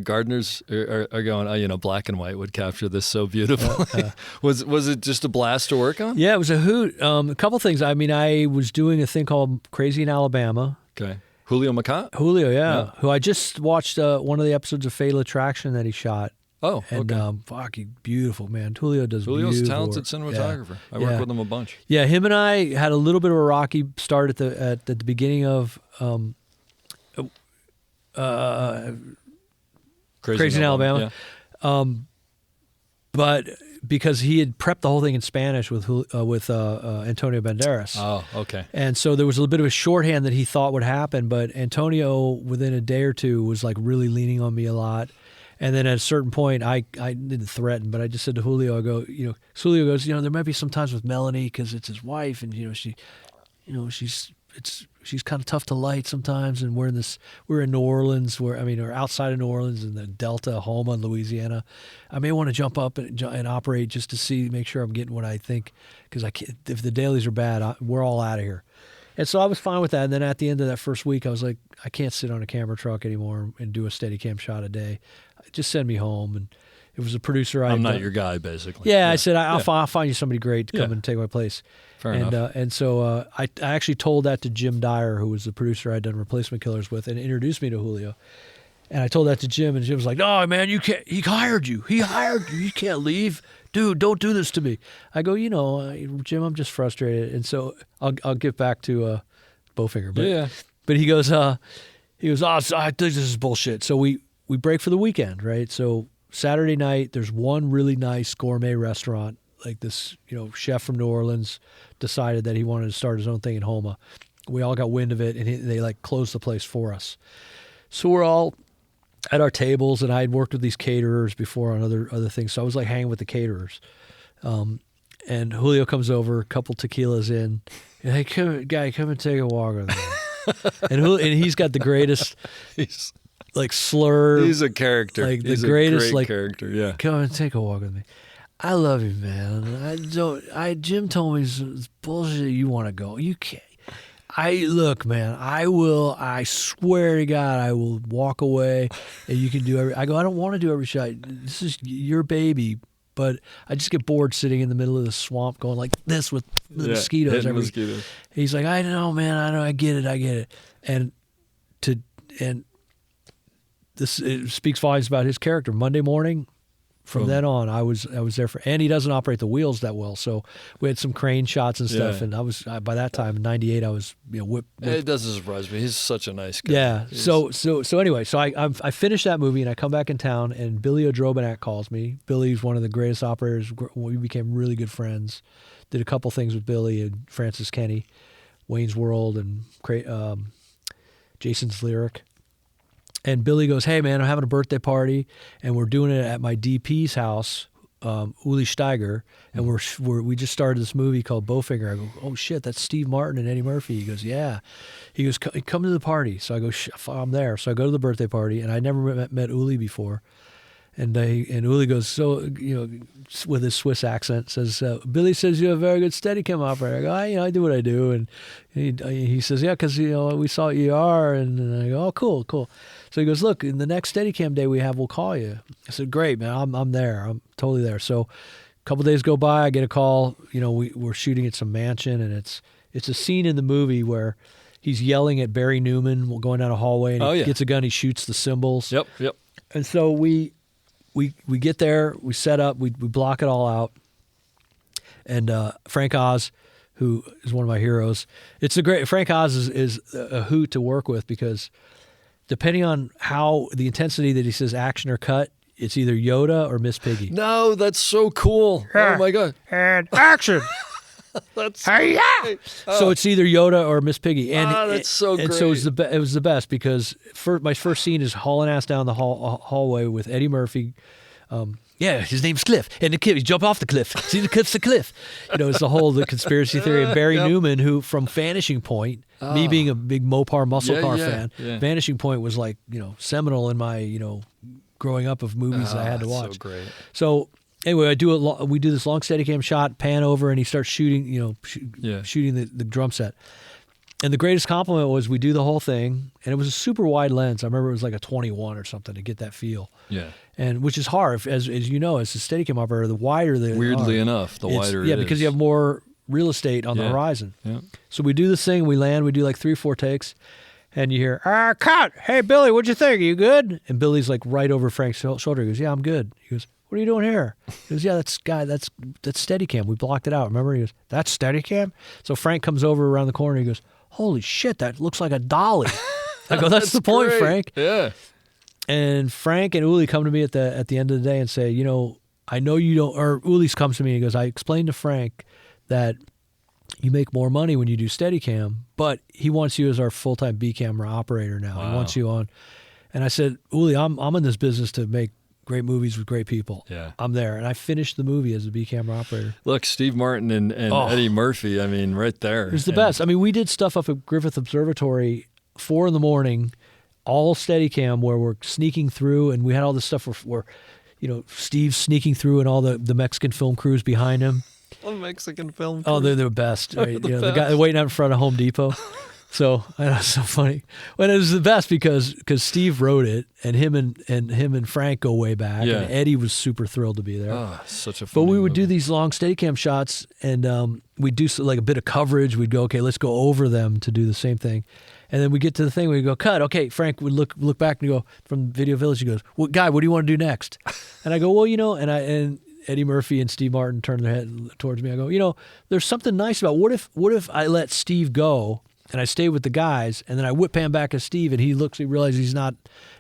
gardeners are going, black and white would capture this so beautifully. Was it just a blast to work on? Yeah, it was a hoot. A couple things. I mean, I was doing a thing called Crazy in Alabama. Okay. Julio Macat? Julio, yeah. Who I just watched one of the episodes of Fatal Attraction that he shot. Oh, okay. And fucking beautiful, man. Julio's a talented work. cinematographer. Yeah. I work with him a bunch. Yeah, him and I had a little bit of a rocky start at the beginning of Crazy in Alabama. Yeah. But because he had prepped the whole thing in Spanish with Antonio Banderas. Oh, okay. And so there was a bit of a shorthand that he thought would happen, but Antonio, within a day or two, was like really leaning on me a lot. And then at a certain point, I didn't threaten, but I just said to Julio, I go, Julio goes, there might be some times with Melanie because it's his wife, and she's kind of tough to light sometimes, and we're in New Orleans, or outside of New Orleans in the Delta, Houma, Louisiana. I may want to jump up and operate just to make sure I'm getting what I think, because if the dailies are bad, we're all out of here. And so I was fine with that. And then at the end of that first week, I was like, I can't sit on a camera truck anymore and do a Steadicam shot a day. Just send me home. And it was a producer. I'm not your guy, basically. Yeah, I said, I'll find you somebody great to come and take my place. Fair enough. And so I actually told that to Jim Dyer, who was the producer I'd done Replacement Killers with, and introduced me to Julio. And I told that to Jim, and Jim was like, "No, man, you can't. He hired you. You can't leave, dude. Don't do this to me." I go, Jim, I'm just frustrated, and so I'll get back to Bowfinger. But, but he goes, I think this is bullshit. So we break for the weekend, right? So Saturday night, there's one really nice gourmet restaurant. Like this, chef from New Orleans decided that he wanted to start his own thing in Houma. We all got wind of it, and they closed the place for us. So we're all at our tables, and I had worked with these caterers before on other things, so I was hanging with the caterers. And Julio comes over, a couple tequilas in, and hey, come and take a walk with me. and he's got the greatest, slur. He's a character. He's the greatest, great character. Yeah, come and take a walk with me. I love you, man. Jim told me it's bullshit. You want to go? You can't. Look, man. I will. I swear to God, I will walk away, and you can do every. I go. I don't want to do every shot. This is your baby, but I just get bored sitting in the middle of the swamp, going like this with the mosquitoes. Mosquitoes. He's like, I know, man. I know. I get it. And and this it speaks volumes about his character. Monday morning, from then on, I was there for, and he doesn't operate the wheels that well, so we had some crane shots and stuff. Yeah. And I was by that time in '98, I was whip. It doesn't surprise me. He's such a nice guy. Yeah. He's- So anyway, so I finished that movie and I come back in town and Billy O'Drobanak calls me. Billy's one of the greatest operators. We became really good friends. Did a couple things with Billy and Francis Kenny, Wayne's World, and Jason's Lyric. And Billy goes, "Hey man, I'm having a birthday party, and we're doing it at my DP's house, Uli Steiger, and we just started this movie called Bowfinger." I go, "Oh shit, that's Steve Martin and Eddie Murphy." He goes, "Yeah." He goes, "Come to the party." So I go, "I'm there." So I go to the birthday party, and I never met Uli before. And Uli goes, so, with his Swiss accent, says, "Billy says you're a very good Steadicam operator." I go, I do what I do. And he says, "Yeah, because, we saw ER." And I go, "Oh, cool. So he goes, "Look, in the next Steadicam day we have, we'll call you." I said, "Great, man. I'm there. I'm totally there." So a couple days go by, I get a call. We're shooting at some mansion, and it's a scene in the movie where he's yelling at Barry Newman going down a hallway, and he gets a gun, he shoots the cymbals. Yep. And so we get there, we set up, we block it all out, and Frank Oz, who is one of my heroes, Frank Oz is a hoot to work with, because depending on how the intensity that he says action or cut, it's either Yoda or Miss Piggy. No, that's so cool. Oh my god. And action. That's So it's either Yoda or Miss Piggy, and that's so And so great. it was the best, because my first scene is hauling ass down the hallway with Eddie Murphy. Yeah, his name's Cliff, and the kid, he jump off the cliff. See, the cliff's a cliff. It's the conspiracy theory. And Barry Newman, who from Vanishing Point, me being a big Mopar muscle car fan, Vanishing Point was like seminal in my growing up of movies that I had to watch. So great. So anyway, we do this long Steadicam shot, pan over, and he starts shooting, shooting the drum set. And the greatest compliment was we do the whole thing, and it was a super wide lens. I remember it was like a 21 or something to get that feel. Yeah. And which is hard, as you know, as a Steadicam operator, the wider the Weirdly enough, the wider it is. Yeah, because you have more real estate on the horizon. Yeah. So we do this thing, we land, we do like 3 or 4 takes, and you hear, cut! Hey, Billy, what'd you think? Are you good? And Billy's like right over Frank's shoulder. He goes, "Yeah, I'm good." He goes, "What are you doing here?" He goes, "Yeah, that's Steadicam. We blocked it out. Remember?" He goes, "That's Steadicam?" So Frank comes over around the corner. He goes, "Holy shit, that looks like a dolly." I go, "That's the point, great. Frank." Yeah. And Frank and Uli come to me at the end of the day and say, "I know you don't," or Uli comes to me and goes, "I explained to Frank that you make more money when you do Steadicam, but he wants you as our full-time B camera operator now. Wow. He wants you on." And I said, "Uli, I'm in this business to make great movies with great people. Yeah. I'm there." And I finished the movie as a B camera operator. Look, Steve Martin and Eddie Murphy, I mean, right there. It was the best. I mean, we did stuff up at Griffith Observatory, 4 a.m, all Steadicam, where we're sneaking through, and we had all this stuff where Steve's sneaking through and all the Mexican film crews behind him. A Mexican film. Oh, they're the best. Right? The The guy waiting out in front of Home Depot. So I know, it's so funny. Well, it was the best because Steve wrote it, and him and Frank go way back. Yeah. And Eddie was super thrilled to be there. Oh, such a. But funny we would do movie. these long Steadicam shots, and we'd do like a bit of coverage. We'd go, okay, let's go over them to do the same thing. And then we get to the thing where we go, cut. Okay, Frank would look back and go, from Video Village, he goes, "Well, Guy, what do you want to do next?" And I go, "Well, and Eddie Murphy and Steve Martin turn their head towards me. I go, there's something nice about what if I let Steve go and I stay with the guys, and then I whip pan back at Steve, and he realizes he's not,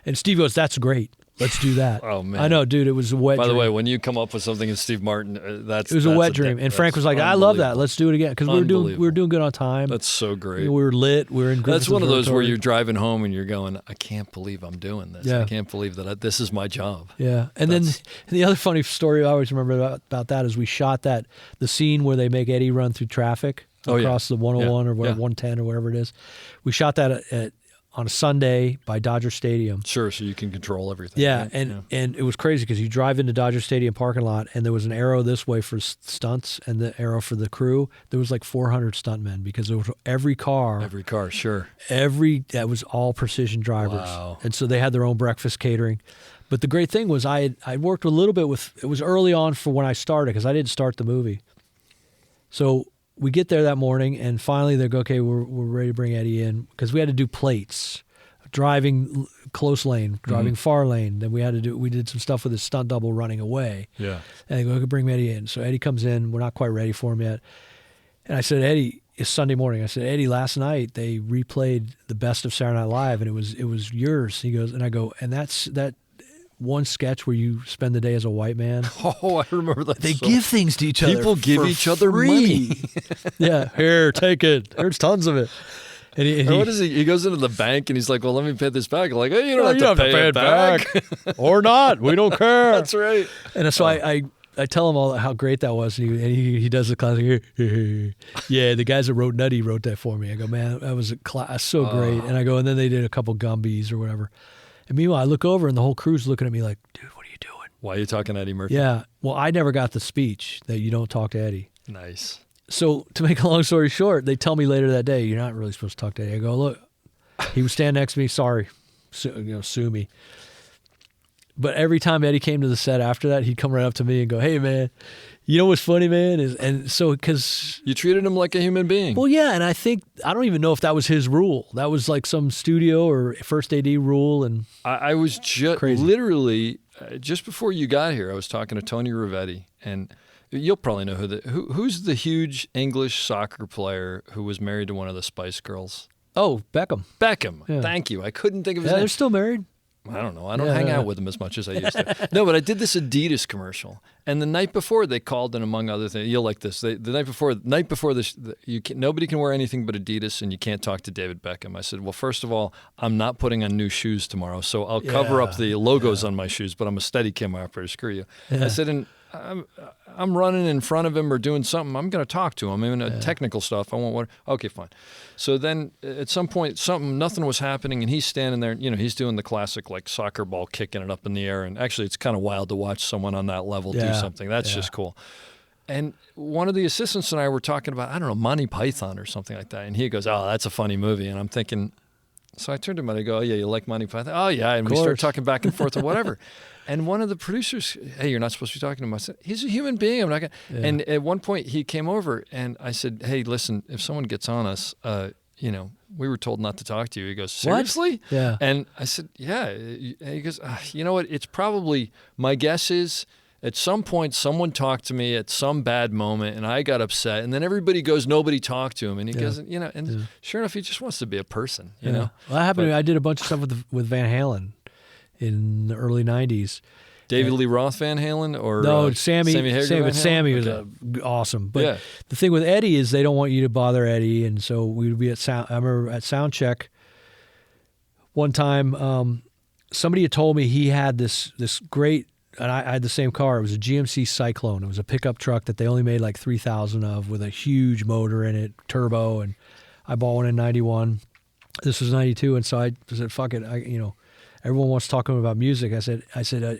and Steve goes, "That's great. Let's do that." Oh, man. I know, dude. It was a wet By the dream. way, when you come up with something in Steve Martin, It was a wet dream. And Frank was like, "I love that. Let's do it again." Because we were doing good on time. That's so great. We were lit. We were in Griffith That's one of those where Observatory. you're driving home and you're going, "I can't believe I'm doing this. Yeah. I can't believe that this is my job." Yeah. And then the other funny story I always remember about that is we shot the scene where they make Eddie run through traffic across the 101 or whatever, 110 or whatever it is. We shot that on a Sunday by Dodger Stadium. Sure, so you can control everything. Yeah, right? and it was crazy because you drive into Dodger Stadium parking lot, and there was an arrow this way for stunts and the arrow for the crew. There was like 400 stuntmen because there was every car, sure. that was all precision drivers. Wow. And so they had their own breakfast catering. But the great thing was I worked a little bit with, it was early on for when I started because I didn't start the movie. So we get there that morning, and finally they go, "Okay, we're ready to bring Eddie in," because we had to do plates driving close lane, driving far lane. Then we did some stuff with his stunt double running away. Yeah. And they go, "Okay, bring Eddie in." So Eddie comes in. We're not quite ready for him yet. And I said, "Eddie, it's Sunday morning." I said, "Eddie, last night they replayed the best of Saturday Night Live, and it was yours." He goes, and I go, "And that's that one sketch where you spend the day as a white man." Oh, I remember that. They give things to each other. People give for each other free. money. Yeah, here, take it. There's tons of it. And What is he? He goes into the bank and he's like, "Well, let me pay this back." I'm like, "Hey, you don't have to you pay it back." or not. We don't care. That's right. And so I tell him all how great that was, and he does the classic. Yeah, the guys that wrote Nutty wrote that for me. I go, "Man, that was so great." And I go, and then they did a couple Gumbies or whatever. And meanwhile, I look over and the whole crew's looking at me like, "Dude, what are you doing?" Why are you talking to Eddie Murphy? Yeah. Well, I never got the speech that you don't talk to Eddie. Nice. So to make a long story short, they tell me later that day, "You're not really supposed to talk to Eddie." I go, "Look, he would stand next to me. Sorry, sue me." But every time Eddie came to the set after that, he'd come right up to me and go, "Hey, man, you know what's funny, man?" And so because You treated him like a human being. well, yeah, and I don't even know if that was his rule. That was like some studio or first AD rule, and I was just Crazy. literally just before you got here, I was talking to Tony Rivetti, and you'll probably know who's the huge English soccer player who was married to one of the Spice Girls. Beckham. Beckham. Yeah. Thank you. I couldn't think of his Yeah, name. they're still married. I don't know. I don't hang out with them as much as I used to. No, but I did this Adidas commercial, and the night before they called, and among other things, you'll like this. The night before this, nobody can wear anything but Adidas, and you can't talk to David Beckham. I said, well, first of all, I'm not putting on new shoes tomorrow, so I'll cover up the logos on my shoes, but I'm a steady cam operator. Screw you. I said, and I'm running in front of him or doing something. I'm going to talk to him. I mean, technical stuff. I won't. Okay, fine. So then at some point, nothing was happening, and he's standing there. You know, he's doing the classic like soccer ball, kicking it up in the air. And actually, it's kind of wild to watch someone on that level do something. That's just cool. And one of the assistants and I were talking about, I don't know, Monty Python or something like that. And he goes, "Oh, that's a funny movie." And I'm thinking, so I turned to him and I go, "Oh, yeah, you like Monty Python?" "Oh, yeah." And we start talking back and forth or whatever. And one of the producers, "Hey, you're not supposed to be talking to him." I said, "He's a human being. I'm not going to." And at one point he came over and I said, "Hey, listen, if someone gets on us, we were told not to talk to you." He goes, "Seriously?" What? Yeah. And I said, "Yeah." And he goes, "You know what? It's probably, my guess is at some point someone talked to me at some bad moment and I got upset. And then everybody goes, nobody talked to him." And he goes, sure enough, he just wants to be a person, you know? Well, that happened to me. I did a bunch of stuff with Van Halen in the early 90s. David Lee Roth Van Halen or No, Sammy Hagar Van Halen? Sammy was Okay. awesome. But the thing with Eddie is they don't want you to bother Eddie, and so we would be at sound. I remember at sound check one time, somebody had told me he had this great, and I had the same car. It was a GMC Cyclone. It was a pickup truck that they only made like 3,000 of with a huge motor in it, turbo, and I bought one in 91. This was 92, and so I said, "Fuck it, everyone wants to talk to him about music." I said,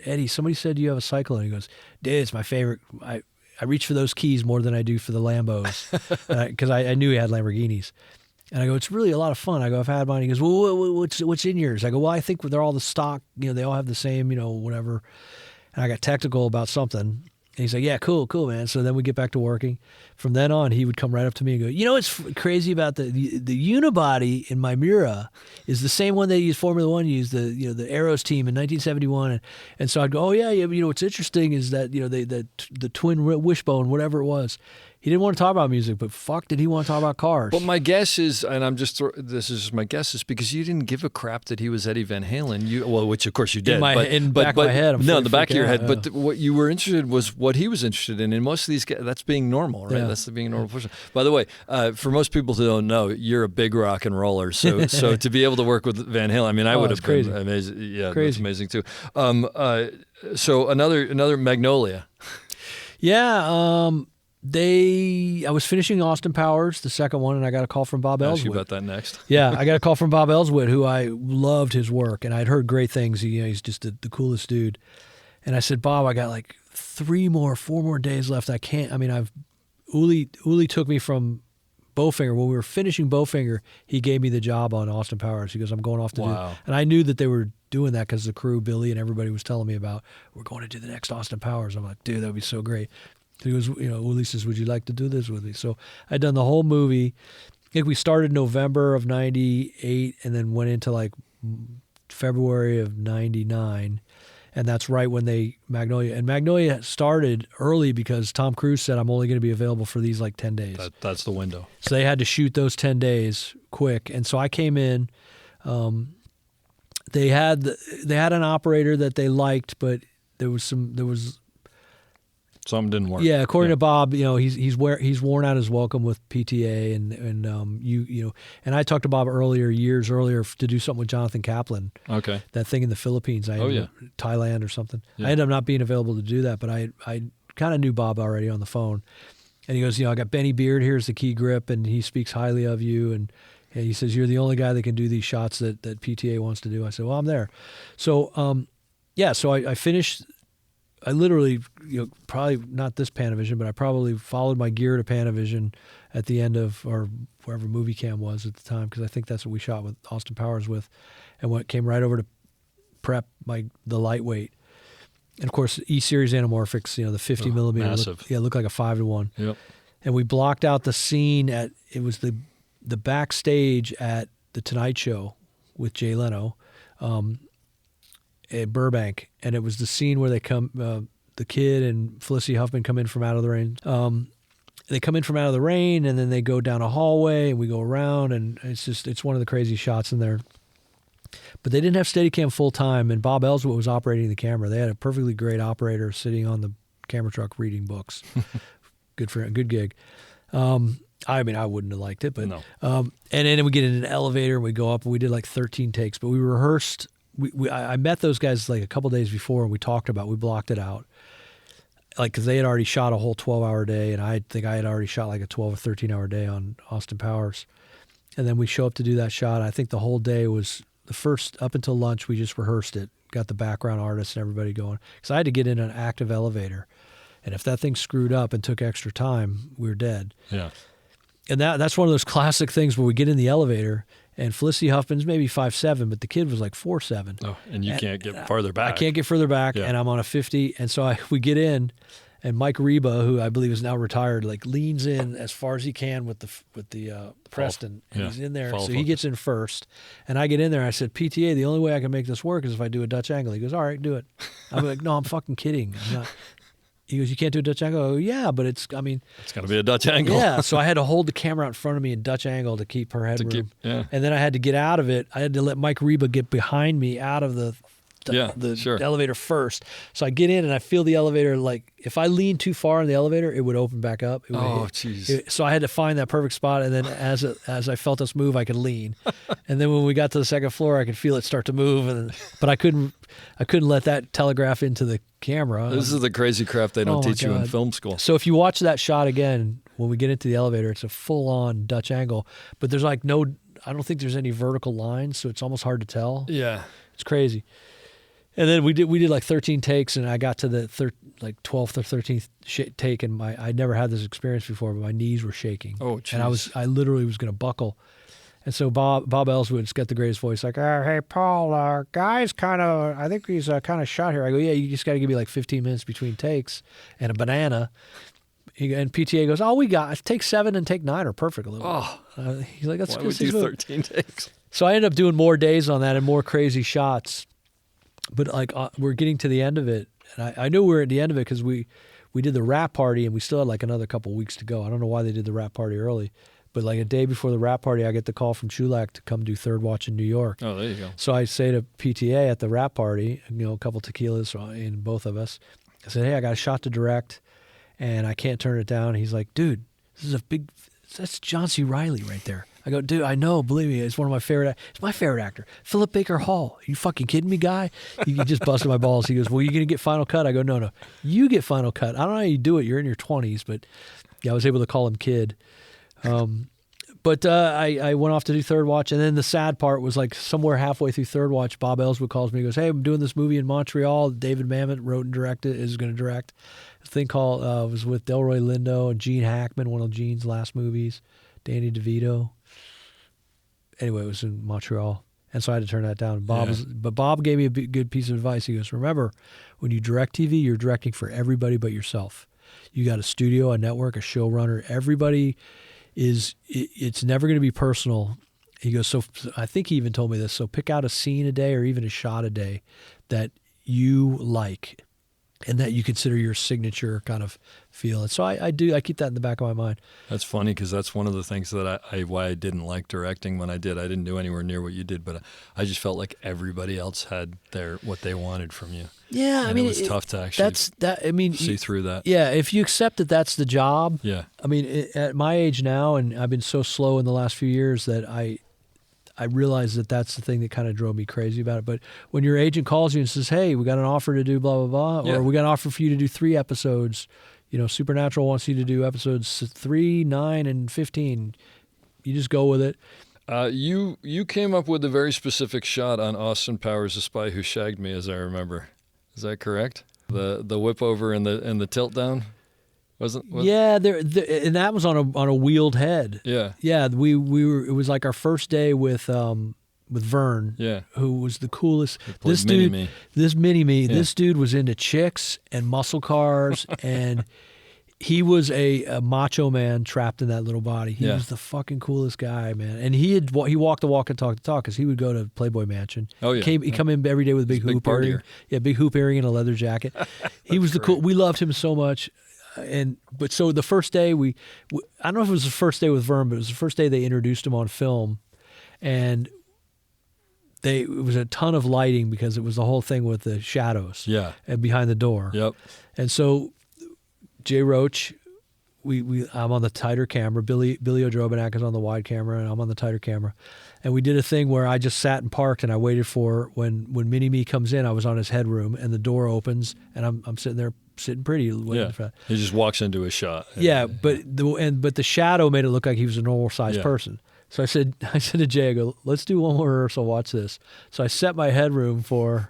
"Eddie, somebody said you have a Cyclone." He goes, "Dude, it's my favorite. I reach for those keys more than I do for the Lambos," because I knew he had Lamborghinis. And I go, "It's really a lot of fun." I go, "I've had mine." He goes, "Well, what's in yours?" I go, "Well, I think they're all the stock. They all have the same, whatever." And I got technical about something. And he's like, "Yeah, cool, man." So then we get back to working. From then on, he would come right up to me and go, "What's crazy about the unibody in my Miura is the same one they used, Formula One used, the Arrows team in 1971. And so I'd go, "Oh, yeah, what's interesting is that, the twin wishbone, whatever it was." He didn't want to talk about music, but fuck did he want to talk about cars. But my guess is, and this is just my guess, is because you didn't give a crap that he was Eddie Van Halen. Which of course you did. In the back of my head. In the back of your head. Yeah. But what you were interested in was what he was interested in. And most of these guys, that's being normal, right? Yeah. That's being a normal person. By the way, for most people who don't know, you're a big rock and roller. So to be able to work with Van Halen, I mean, I would have been amazing. Yeah, that's amazing too. So another Magnolia. Yeah. I was finishing Austin Powers, the second one, and I got a call from Bob Ellswood. I'll ask you about that next. Yeah, I got a call from Bob Ellswood, who I loved his work, and I'd heard great things. He's just the coolest dude. And I said, "Bob, I got like 4 more days left. I can't. I mean, Uli took me from Bowfinger. When we were finishing Bowfinger, he gave me the job on Austin Powers. He goes, I'm going off to do." And I knew that they were doing that because the crew, Billy, and everybody was telling me about, we're going to do the next Austin Powers. I'm like, dude, that would be so great. He goes, Uli says, "Would you like to do this with me?" So I'd done the whole movie. I think we started November of 98 and then went into like February of '99. And that's right when Magnolia started early because Tom Cruise said, I'm only going to be available for these like 10 days. That's the window. So they had to shoot those 10 days quick. And so I came in, they had an operator that they liked, but there was Some didn't work. yeah, according to Bob, he's worn out his welcome with PTA and I talked to Bob years earlier to do something with Jonathan Kaplan. Okay. That thing in the Philippines. Thailand or something. Yeah. I ended up not being available to do that, but I kind of knew Bob already on the phone. And he goes, I got Benny Beard here as the key grip, and he speaks highly of you. And he says, you're the only guy that can do these shots that PTA wants to do. I said, well, I'm there. So, so I finished. I literally, probably not this Panavision, but I probably followed my gear to Panavision at the end of, or wherever Movie Cam was at the time, because I think that's what we shot with Austin Powers with, and came right over to prep the lightweight. And of course, E-Series anamorphics, the 50 millimeter, massive. Looked like a 5-to-1. Yep. And we blocked out the scene it was the backstage at The Tonight Show with Jay Leno. At Burbank, and it was the scene where they come, the kid and Felicity Huffman come in from Out of the Rain. They come in from Out of the Rain, and then they go down a hallway, and we go around, and it's one of the crazy shots in there. But they didn't have Steadicam full time, and Bob Ellsworth was operating the camera. They had a perfectly great operator sitting on the camera truck reading books. Good for him, good gig. I wouldn't have liked it, but no. And then we get in an elevator, and we go up, and we did like 13 takes, but we rehearsed. I met those guys like a couple days before, and we blocked it out. Like, because they had already shot a whole 12-hour day, and I think I had already shot like a 12 or 13-hour day on Austin Powers. And then we show up to do that shot. I think the whole day was the first, up until lunch, we just rehearsed it, got the background artists and everybody going. Because I had to get in an active elevator. And if that thing screwed up and took extra time, we were dead. Yeah. And that's one of those classic things where we get in the elevator, and Felicity Huffman's maybe 5'7", but the kid was like 4'7". Oh, and you can't get farther back. I can't get further back, and I'm on a 50. And so we get in, and Mike Reba, who I believe is now retired, like leans in as far as he can with the Preston, and he's in there. So he gets in first, and I get in there. I said, PTA, the only way I can make this work is if I do a Dutch angle. He goes, all right, do it. I'm like, no, I'm fucking kidding. I'm not. He goes, you can't do a Dutch angle? I go, yeah, but it's got to be a Dutch angle. Yeah, so I had to hold the camera out in front of me in Dutch angle to keep her headroom. And then I had to get out of it. I had to let Mike Reba get behind me out of the elevator first. So I get in, and I feel the elevator, like, if I leaned too far in the elevator, it would open back up. Jeez. So I had to find that perfect spot, and then as I felt us move, I could lean. And then when we got to the second floor, I could feel it start to move, but I couldn't let that telegraph into the camera. This is the crazy crap they don't teach you in film school. So if you watch that shot again, when we get into the elevator, it's a full-on Dutch angle, but there's like I don't think there's any vertical lines, so it's almost hard to tell. Yeah. It's crazy. And then we did like 13 takes, and I got to the 12th or 13th take, and I'd never had this experience before, but my knees were shaking. Oh, geez. And I literally was going to buckle. And so Bob Ellswood's got the greatest voice, like, hey, Paul, guy's I think he's kind of shot here. I go, yeah, you just got to give me like 15 minutes between takes and a banana. And PTA goes, we got take 7 and take 9 are perfect. He's like, that's why good. We do 13 takes? So I ended up doing more days on that and more crazy shots. But like we're getting to the end of it, and I knew we were at the end of it because we did the wrap party, and we still had like another couple of weeks to go. I don't know why they did the wrap party early. But like a day before the wrap party, I get the call from Chulak to come do third watch in New York. Oh, there you go. So I say to PTA at the wrap party, a couple tequilas in both of us. I said, hey, I got a shot to direct, and I can't turn it down. He's like, dude, that's John C. Reilly right there. I go, dude, I know, believe me, it's one of my favorite. It's my favorite actor, Philip Baker Hall. Are you fucking kidding me, guy? He just busted my balls. He goes, well, you gonna get final cut? I go, no, you get final cut. I don't know how you do it. You're in your 20s, but yeah, I was able to call him kid. But I went off to do third watch, and then the sad part was like somewhere halfway through third watch, Bob Ellswood calls me. He goes, hey, I'm doing this movie in Montreal. David Mamet wrote and directed, is going to direct. A thing called, was with Delroy Lindo and Gene Hackman, one of Gene's last movies, Danny DeVito. Anyway, it was in Montreal, and so I had to turn that down. But Bob gave me a good piece of advice. He goes, remember, when you direct TV, you're directing for everybody but yourself. You got a studio, a network, a showrunner. Everybody it's never going to be personal. He goes, so I think he even told me this. So pick out a scene a day or even a shot a day that you like and that you consider your signature kind of feel. And so I keep that in the back of my mind. That's funny because that's one of the things that why I didn't like directing when I did. I didn't do anywhere near what you did, but I just felt like everybody else had what they wanted from you. Yeah, and I mean, it was tough to actually see through that. Yeah, if you accept that that's the job. Yeah. I mean, at my age now, and I've been so slow in the last few years that I realize that that's the thing that kind of drove me crazy about it. But when your agent calls you and says, hey, we got an offer to do blah, blah, blah, or we got an offer for you to do 3 episodes, Supernatural wants you to do episodes 3, 9, and 15. You just go with it. You came up with a very specific shot on Austin Powers, The Spy Who Shagged Me, as I remember. Is that correct? The whip over and the tilt down? Yeah, and that was on a wheeled head. Yeah. Yeah, we were. It was like our first day with Vern. Yeah. Who was the coolest? This Mini-Me. This Mini-Me. Yeah. This dude was into chicks and muscle cars, and he was a macho man trapped in that little body. He was the fucking coolest guy, man. And he walked the walk and talked the talk because he would go to Playboy Mansion. Oh yeah. He come in every day with a big hoop earring. Yeah, big hoop earring and a leather jacket. He was the cool. We loved him so much. But so the first day I don't know if it was the first day with Vern, but it was the first day they introduced him on film, and it was a ton of lighting because it was the whole thing with the shadows. Yeah. And behind the door. Yep. And so Jay Roach, I'm on the tighter camera. Billy O'Drobanak is on the wide camera, and I'm on the tighter camera. And we did a thing where I just sat and parked, and I waited for when Mini-Me comes in. I was on his headroom, and the door opens, and I'm sitting there. Sitting pretty. Yeah. He just walks into a shot. Yeah, but the shadow made it look like he was a normal sized person. So I said to Jay, I go, let's do one more rehearsal. Watch this. So I set my headroom for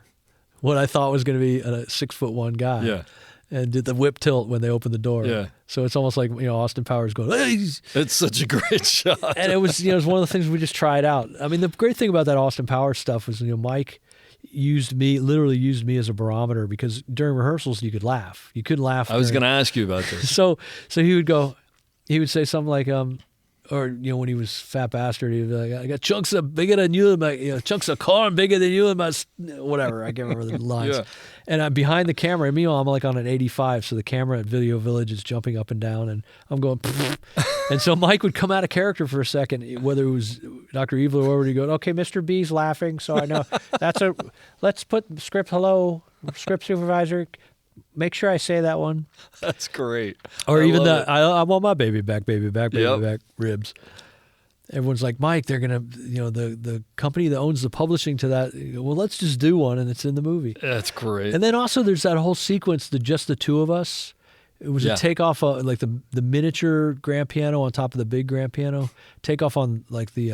what I thought was going to be a 6'1" guy. Yeah. And did the whip tilt when they opened the door. Yeah. So it's almost like Austin Powers going, hey! It's such a great shot. And it was it was one of the things we just tried out. I mean, the great thing about that Austin Powers stuff was Mike literally used me as a barometer because during rehearsals you could laugh. You couldn't laugh. I was going to ask you about this. So he would say something like, or when he was fat bastard, he'd be like, I got chunks of bigger than you in my, chunks of corn bigger than you in my, whatever. I can't remember the lines. Yeah. And I'm behind the camera. And meanwhile, I'm like on an 85, so the camera at Video Village is jumping up and down, and I'm going. And so Mike would come out of character for a second, whether it was Dr. Evil or whatever. He'd go, okay, Mr. B's laughing, so I know let's put script script supervisor. Make sure I say that one. That's great. Or even I want my baby back ribs. Everyone's like, Mike, they're gonna, the company that owns the publishing to that. Well, let's just do one, and it's in the movie. That's great. And then also there's that whole sequence, just the two of us. It was a takeoff, like the miniature grand piano on top of the big grand piano. Takeoff on like the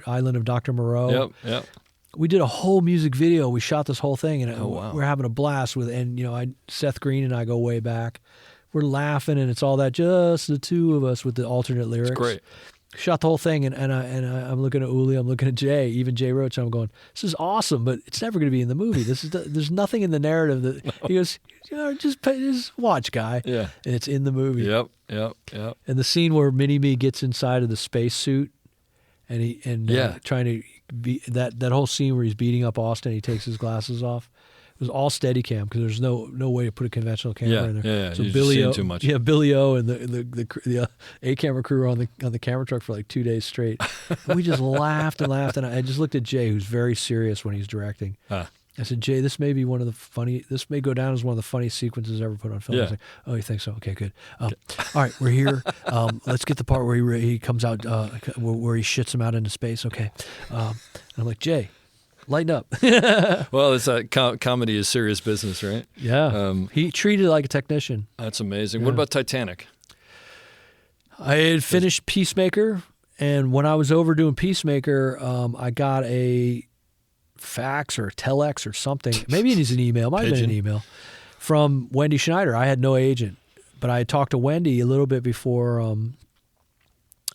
island of Dr. Moreau. Yep. We did a whole music video. We shot this whole thing, and wow. we're having a blast with. And Seth Green and I go way back. We're laughing, and it's all that just the two of us with the alternate lyrics. It's great. Shot the whole thing, and I'm looking at Uli, I'm looking at Jay, even Jay Roach, and I'm going, this is awesome, but it's never going to be in the movie. There's nothing in the narrative that he goes, just watch, guy. Yeah. And it's in the movie. Yep. And the scene where Mini-Me gets inside of the spacesuit, and trying to be that whole scene where he's beating up Austin, he takes his glasses off. It was all Steadicam because there's no way to put a conventional camera in there. Yeah. So You're Billy seeing too much. Yeah, Billy O and the A camera crew were on the camera truck for like 2 days straight. And we just laughed and laughed, and I just looked at Jay, who's very serious when he's directing. I said, Jay, this may go down as one of the funniest sequences ever put on film. Yeah. He's like, oh, you think so? Okay, good. All right, we're here. Let's get the part where he comes out, where he shits him out into space. Okay. And I'm like, Jay, lighten up. Well, it's comedy is serious business, right? Yeah. He treated it like a technician. That's amazing. What about Titanic? I had finished Peacemaker, and when I was over doing Peacemaker, I got a fax or a telex or something. Maybe it is an email. Might have been an email from Wendy Schneider. I had no agent, but I had talked to Wendy a little bit before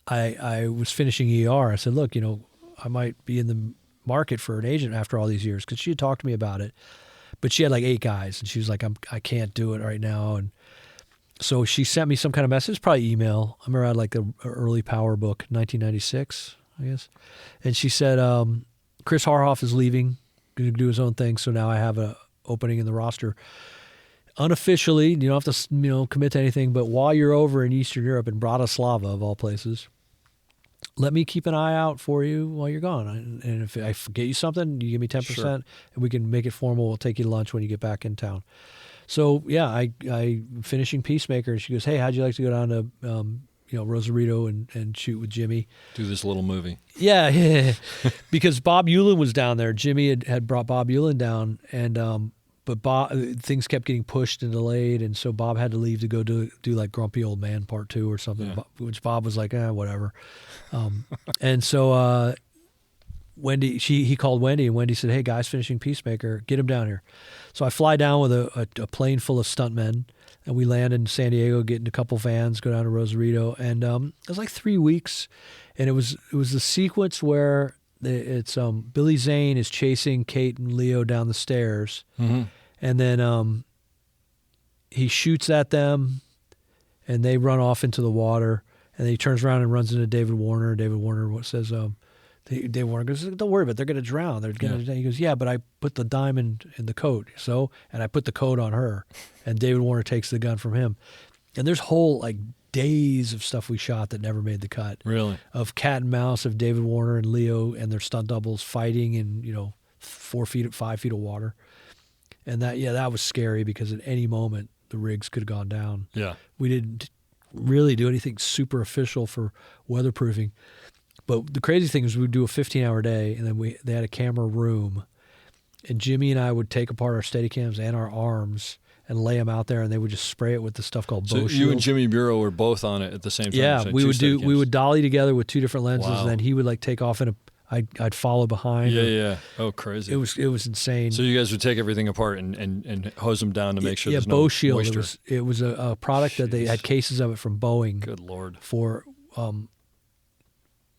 I was finishing ER. I said, look, I might be in the market for an agent after all these years, because she had talked to me about it, but she had like 8 guys, and she was like, I can't do it right now. And so she sent me some kind of message, probably email. I remember I had like the early Power book, 1996. I guess. And she said, Chris Harhoff is leaving, going to do his own thing. So now I have a opening in the roster. Unofficially, you don't have to commit to anything, but while you're over in Eastern Europe, in Bratislava of all places, let me keep an eye out for you while you're gone. And if I get you something, you give me 10%, Sure. and we can make it formal. We'll take you to lunch when you get back in town. So yeah, I finishing Peacemaker, and she goes, "Hey, how'd you like to go down to Rosarito and shoot with Jimmy?" Do this little movie. Yeah. Because Bob Euland was down there. Jimmy had brought Bob Euland down, and but Bob, things kept getting pushed and delayed, and so Bob had to leave to go do like Grumpy Old Man Part 2 or something, Yeah. which Bob was like, whatever. And so Wendy, he called Wendy, and Wendy said, "Hey, guys, finishing Peacemaker, get him down here." So I fly down with a plane full of stuntmen, and we land in San Diego, get in a couple vans, go down to Rosarito, and it was like 3 weeks, and it was the sequence where it's Billy Zane is chasing Kate and Leo down the stairs, Mm-hmm. and then he shoots at them, and they run off into the water, and then he turns around and runs into David Warner. David Warner says, David Warner goes, "Don't worry about it. They're going to drown. They're going to." He goes, "Yeah, but I put the diamond in the coat, and I put the coat on her." And David Warner takes the gun from him. And there's whole like days of stuff we shot that never made the cut. Really? Of cat and mouse of David Warner and Leo and their stunt doubles fighting in 5 feet of water. And that was scary because at any moment the rigs could have gone down. Yeah. We didn't really do anything super official for weatherproofing. But the crazy thing is we'd do a 15-hour day, and then they had a camera room, and Jimmy and I would take apart our Steadicams and our arms and lay them out there, and they would just spray it with this stuff called So Bow you Shield. and Jimmy Bureau were both on it at the same time. Yeah, so we two we would Steadicams. dolly together with 2 different lenses, Wow. and then he would like take off I'd follow behind. Yeah. Oh, crazy. It was insane. So you guys would take everything apart and hose them down to make sure there's no Bow Shield. moisture. It was a product that they Jeez. had cases of it from Boeing Good Lord. for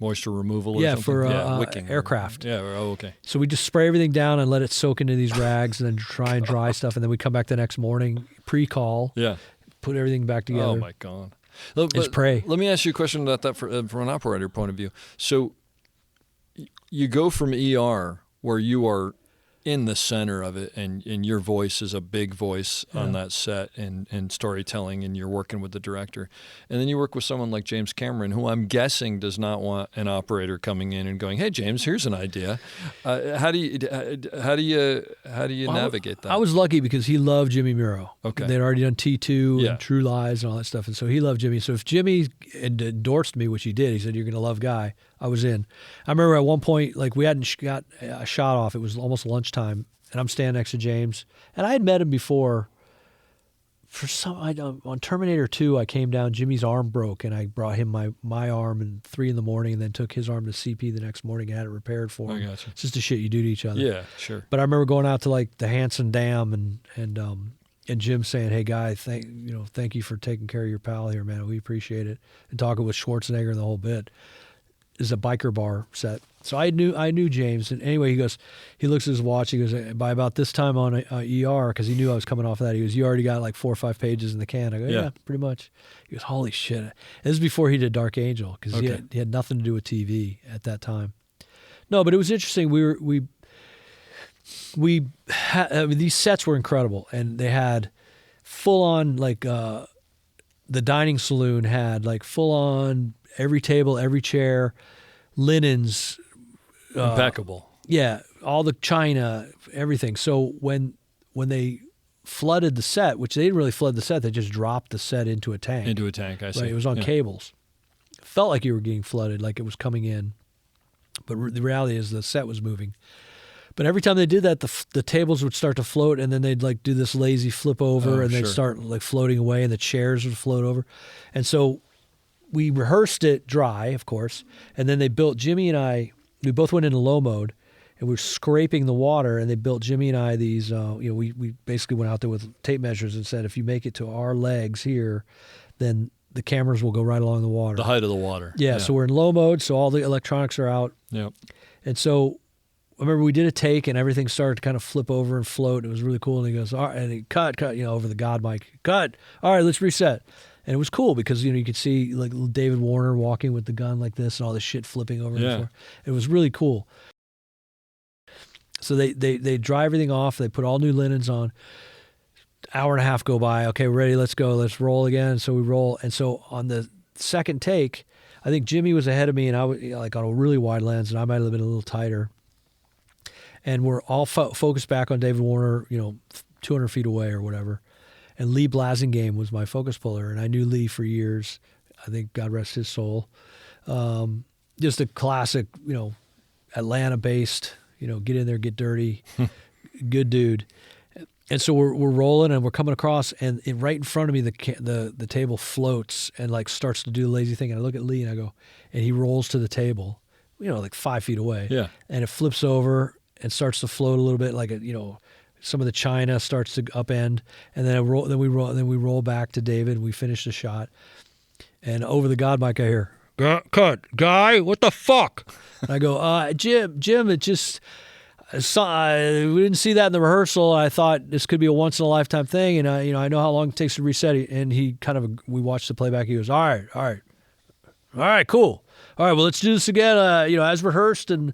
Moisture removal or Yeah, something? for, wicking. aircraft. Yeah, okay. So we just spray everything down and let it soak into these rags, and then try and dry stuff, and then we come back the next morning, pre-call, Yeah. put everything back together. Oh, my God. Look, It's but prey. Let me ask you a question about that from an operator point of view. So you go from ER, where you are in the center of it, and your voice is a big voice on that set and storytelling, and you're working with the director. And then you work with someone like James Cameron, who I'm guessing does not want an operator coming in and going, "Hey, James, here's an idea." How do you navigate that? I was lucky because he loved Jimmy Muro. Okay. They'd already done T2 Yeah. and True Lies and all that stuff, and so he loved Jimmy. So if Jimmy endorsed me, which he did, he said, "You're going to love Guy," I was in. I remember at one point, like we hadn't got a shot off. It was almost lunchtime, and I'm standing next to James, and I had met him before. For on Terminator 2, I came down. Jimmy's arm broke, and I brought him my arm at 3 a.m, and then took his arm to CP the next morning and had it repaired for him. I gotcha. It's just the shit you do to each other. Yeah, sure. But I remember going out to like the Hanson Dam and Jim saying, "Hey, Guy, thank you for taking care of your pal here, man. We appreciate it." And talking with Schwarzenegger and the whole bit. Is a biker bar set. So I knew James, and anyway, he looks at his watch. He goes, "By about this time on ER," because he knew I was coming off of that. He goes, "You already got like 4 or 5 pages in the can." I go, Yeah. "Yeah, pretty much." He goes, "Holy shit!" And this is before he did Dark Angel, because Okay. he had nothing to do with TV at that time. No, but it was interesting. These sets were incredible, and they had full on like the dining saloon had like full on every table, every chair, linens, Impeccable. yeah, all the china, everything. So when they flooded the set, which they didn't really flood the set, they just dropped the set into a tank. Into a tank, I see. Right, it was on Yeah. cables. Felt like you were getting flooded, like it was coming in, but the reality is the set was moving. But every time they did that, the tables would start to float, and then they'd like do this lazy flip over, Oh, and they'd sure. start like floating away, and the chairs would float over. And so we rehearsed it dry, of course, and then they built Jimmy and I. We both went into low mode, and we were scraping the water, and they built Jimmy and I these. We basically went out there with tape measures and said, if you make it to our legs here, then the cameras will go right along the water. The height of the water. Yeah, so we're in low mode, so all the electronics are out. Yep. And so I remember we did a take, and everything started to kind of flip over and float. It was really cool. And he goes, all right, and he cut, over the God mic. Cut. All right, let's reset. And it was cool because, you could see like David Warner walking with the gun like this and all this shit flipping over. Yeah. And forth. It was really cool. So they dry everything off. They put all new linens on. Hour and a half go by. Okay, we're ready. Let's go. Let's roll again. So we roll. And so on the second take, I think Jimmy was ahead of me, and I was like on a really wide lens, and I might have been a little tighter. And we're all focused back on David Warner, 200 feet away or whatever. And Lee Blasingame was my focus puller, and I knew Lee for years. I think God rest his soul. Just a classic, Atlanta-based, get in there, get dirty, good dude. And so we're rolling and we're coming across, and right in front of me the table floats and like starts to do the lazy thing. And I look at Lee and I go, and he rolls to the table, like 5 feet away. Yeah. And it flips over and starts to float a little bit, like some of the china starts to upend, and then we roll back to David. And we finish the shot, and over the God mic I hear, Cut, guy, what the fuck? and I go, Jim, it just. We didn't see that in the rehearsal. I thought this could be a once in a lifetime thing, and I know how long it takes to reset it. And we watched the playback. He goes, all right, cool. All right, well, let's do this again. As rehearsed, and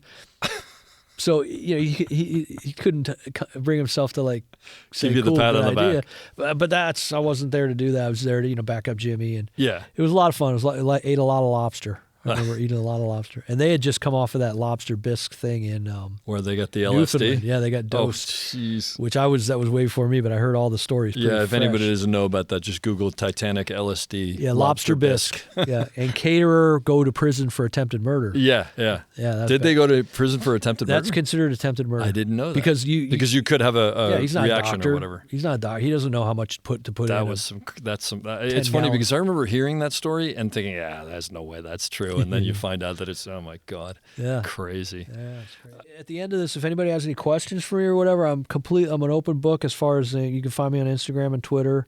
so he couldn't bring himself to like say, give you the cool, pat good on the idea. back. But I wasn't there to do that. I was there to back up Jimmy, and Yeah. it was a lot of fun. It was like ate a lot of lobster. I remember eating a lot of lobster, and they had just come off of that lobster bisque thing in Where they got the Newfoundland. LSD. Yeah, they got Oh, dosed. jeez. Which that was way before me, but I heard all the stories. Yeah, pretty if anybody fresh. doesn't know about that, just Google Titanic LSD. Yeah, lobster bisque. Yeah, and caterer go to prison for attempted murder. Yeah. Yeah, that's Did they go to prison for attempted That's murder? considered attempted murder. I didn't know that. because you could have a he's not a reaction doctor. or whatever. He's not a doctor. He doesn't know how much to put That in. was some. It's funny gallons. because I remember hearing that story and thinking, "Yeah, there's no way that's true." And then you find out that it's, oh my god, Yeah. crazy. Yeah, that's great. At the end of this, if anybody has any questions for me or whatever, I'm an open book as far as you can find me on Instagram and Twitter.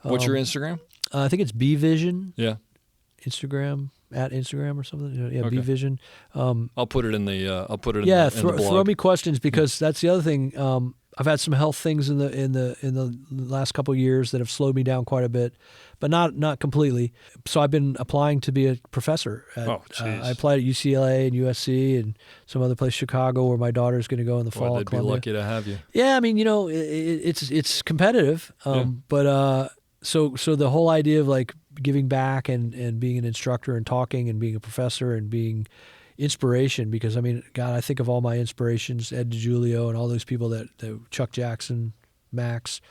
What's your Instagram? I think it's BVision Yeah, Instagram or something. Yeah, Okay. BVision. I'll put it in the. I'll put it in Yeah, the, in the blog. throw me questions because that's the other thing. I've had some health things in the last couple of years that have slowed me down quite a bit, but not completely. So I've been applying to be a professor. I applied at UCLA and USC and some other place, Chicago, where my daughter's going to go in the Boy, fall. they'd At be Columbia. lucky to have you. Yeah, I mean, it's competitive, but so the whole idea of like giving back and being an instructor and talking and being a professor and being inspiration, because I mean, God, I think of all my inspirations, Ed DiGiulio and all those people that Chuck Jackson, Max,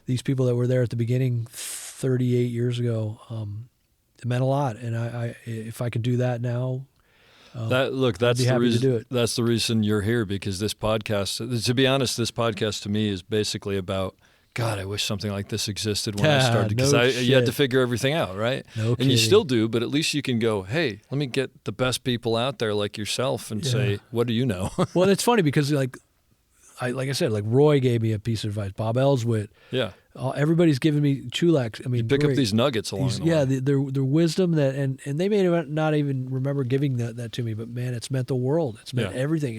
these people that were there at the beginning 38 years ago, it meant a lot. And I if I could do that now, That's I'd be the happy to reason. do it. That's the reason you're here, because this podcast. To be honest, this podcast to me is basically about. God, I wish something like this existed when I Yeah, started, because no you had to shit. figure everything out, right? No and kidding. you still do, but at least you can go, hey, let me get the best people out there like yourself and say, what do you know? Well, it's funny because like I said, like Roy gave me a piece of advice, Bob Ellsworth, Yeah. everybody's giving me Chulak. I mean, Pick up great. these nuggets along the way. Yeah, their wisdom that and they may not even remember giving that to me, but man, it's meant the world. It's meant everything.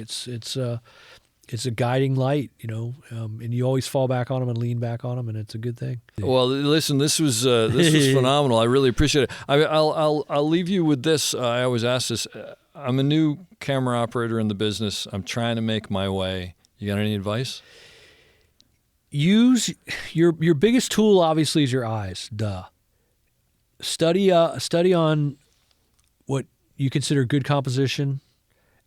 It's a guiding light, and you always fall back on them and lean back on them, and it's a good thing. Well, listen, this was phenomenal. I really appreciate it. I'll leave you with this. I always ask this. I'm a new camera operator in the business. I'm trying to make my way. You got any advice? Use your biggest tool, obviously, is your eyes. Duh. Study on what you consider good composition.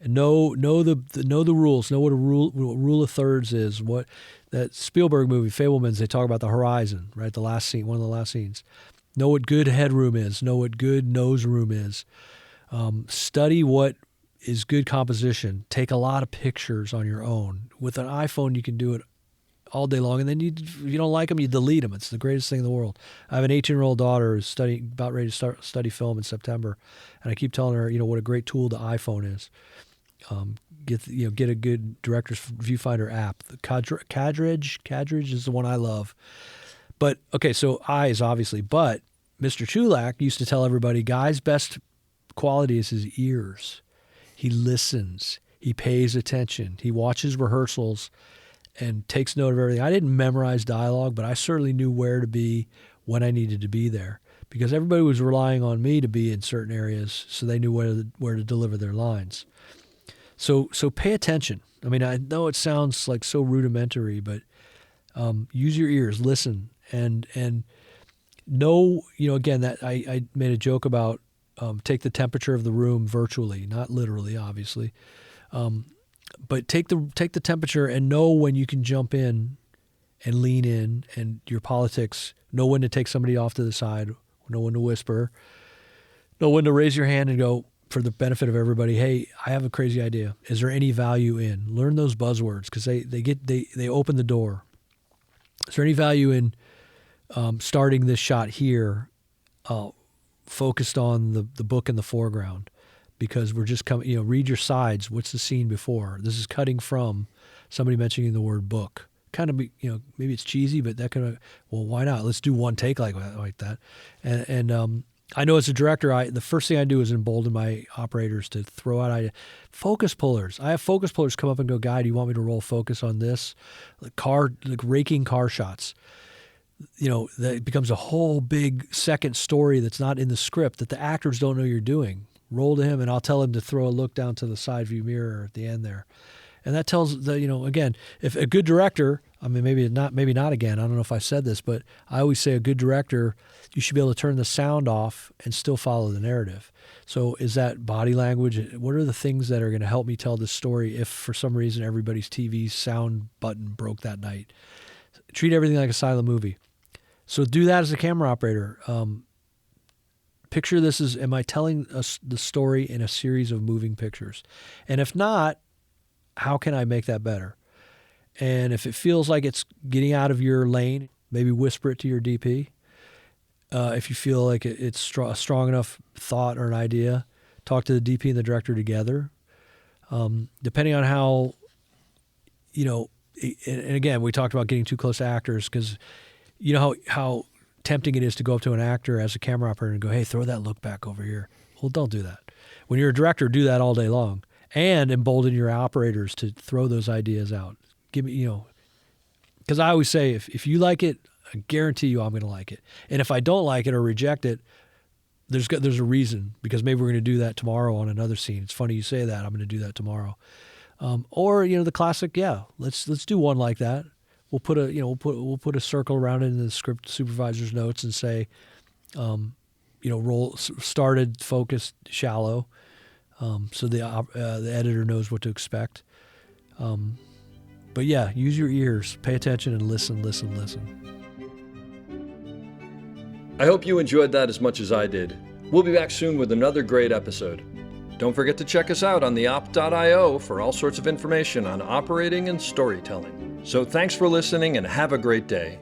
And know the rules. Know what rule of thirds is. What that Spielberg movie, Fablemans, they talk about the horizon, right? The last scene, one of the last scenes. Know what good headroom is. Know what good nose room is. Study what is good composition. Take a lot of pictures on your own. With an iPhone, you can do it all day long, and then if you don't like them, you delete them. It's the greatest thing in the world. I have an 18-year-old daughter who's about ready to study film in September, and I keep telling her, what a great tool the iPhone is. Get a good director's viewfinder app. The Cadridge is the one I love. But okay, so eyes obviously, but Mr. Chulak used to tell everybody, guy's best quality is his ears. He listens. He pays attention. He watches rehearsals and takes note of everything. I didn't memorize dialogue, but I certainly knew where to be when I needed to be there. because everybody was relying on me to be in certain areas so they knew where to deliver their lines. So pay attention. I mean, I know it sounds like so rudimentary, but use your ears, listen, and know, again, that I made a joke about take the temperature of the room virtually, not literally, obviously. But take the temperature and know when you can jump in and lean in, and your politics, know when to take somebody off to the side, know when to whisper, know when to raise your hand and go, for the benefit of everybody, hey, I have a crazy idea. Is there any value in? Learn those buzzwords, because they open the door. Is there any value in starting this shot here, focused on the book in the foreground? Because we're just coming, read your sides. What's the scene before? This is cutting from somebody mentioning the word book. Kind of, maybe it's cheesy, but that kind of, well, why not? Let's do one take like that. And I know as a director, the first thing I do is embolden my operators to throw out focus pullers. I have focus pullers come up and go, "Guy, do you want me to roll focus on this?" Raking car shots. That becomes a whole big second story that's not in the script that the actors don't know you're doing. Roll to him, and I'll tell him to throw a look down to the side view mirror at the end there. And that tells again, if a good director, I mean, maybe not again, I don't know if I said this, but I always say a good director, you should be able to turn the sound off and still follow the narrative. So is that body language? What are the things that are going to help me tell this story if for some reason everybody's TV sound button broke that night? Treat everything like a silent movie. So do that as a camera operator. Picture this as, am I telling us the story in a series of moving pictures? And if not, how can I make that better? And if it feels like it's getting out of your lane, maybe whisper it to your DP. If you feel like it's a strong enough thought or an idea, talk to the DP and the director together. Depending on how, and again, we talked about getting too close to actors, because how tempting it is to go up to an actor as a camera operator and go, "Hey, throw that look back over here." Well, don't do that. When you're a director, do that all day long. And embolden your operators to throw those ideas out. Give me, because I always say, if you like it, I guarantee you I'm going to like it. And if I don't like it or reject it, there's a reason, because maybe we're going to do that tomorrow on another scene. It's funny you say that. I'm going to do that tomorrow. Or the classic, let's do one like that. We'll put a circle around it in the script supervisor's notes and say, roll started, focused, shallow. So the editor knows what to expect. But yeah, use your ears, pay attention, and listen. I hope you enjoyed that as much as I did. We'll be back soon with another great episode. Don't forget to check us out on theop.io for all sorts of information on operating and storytelling. So thanks for listening, and have a great day.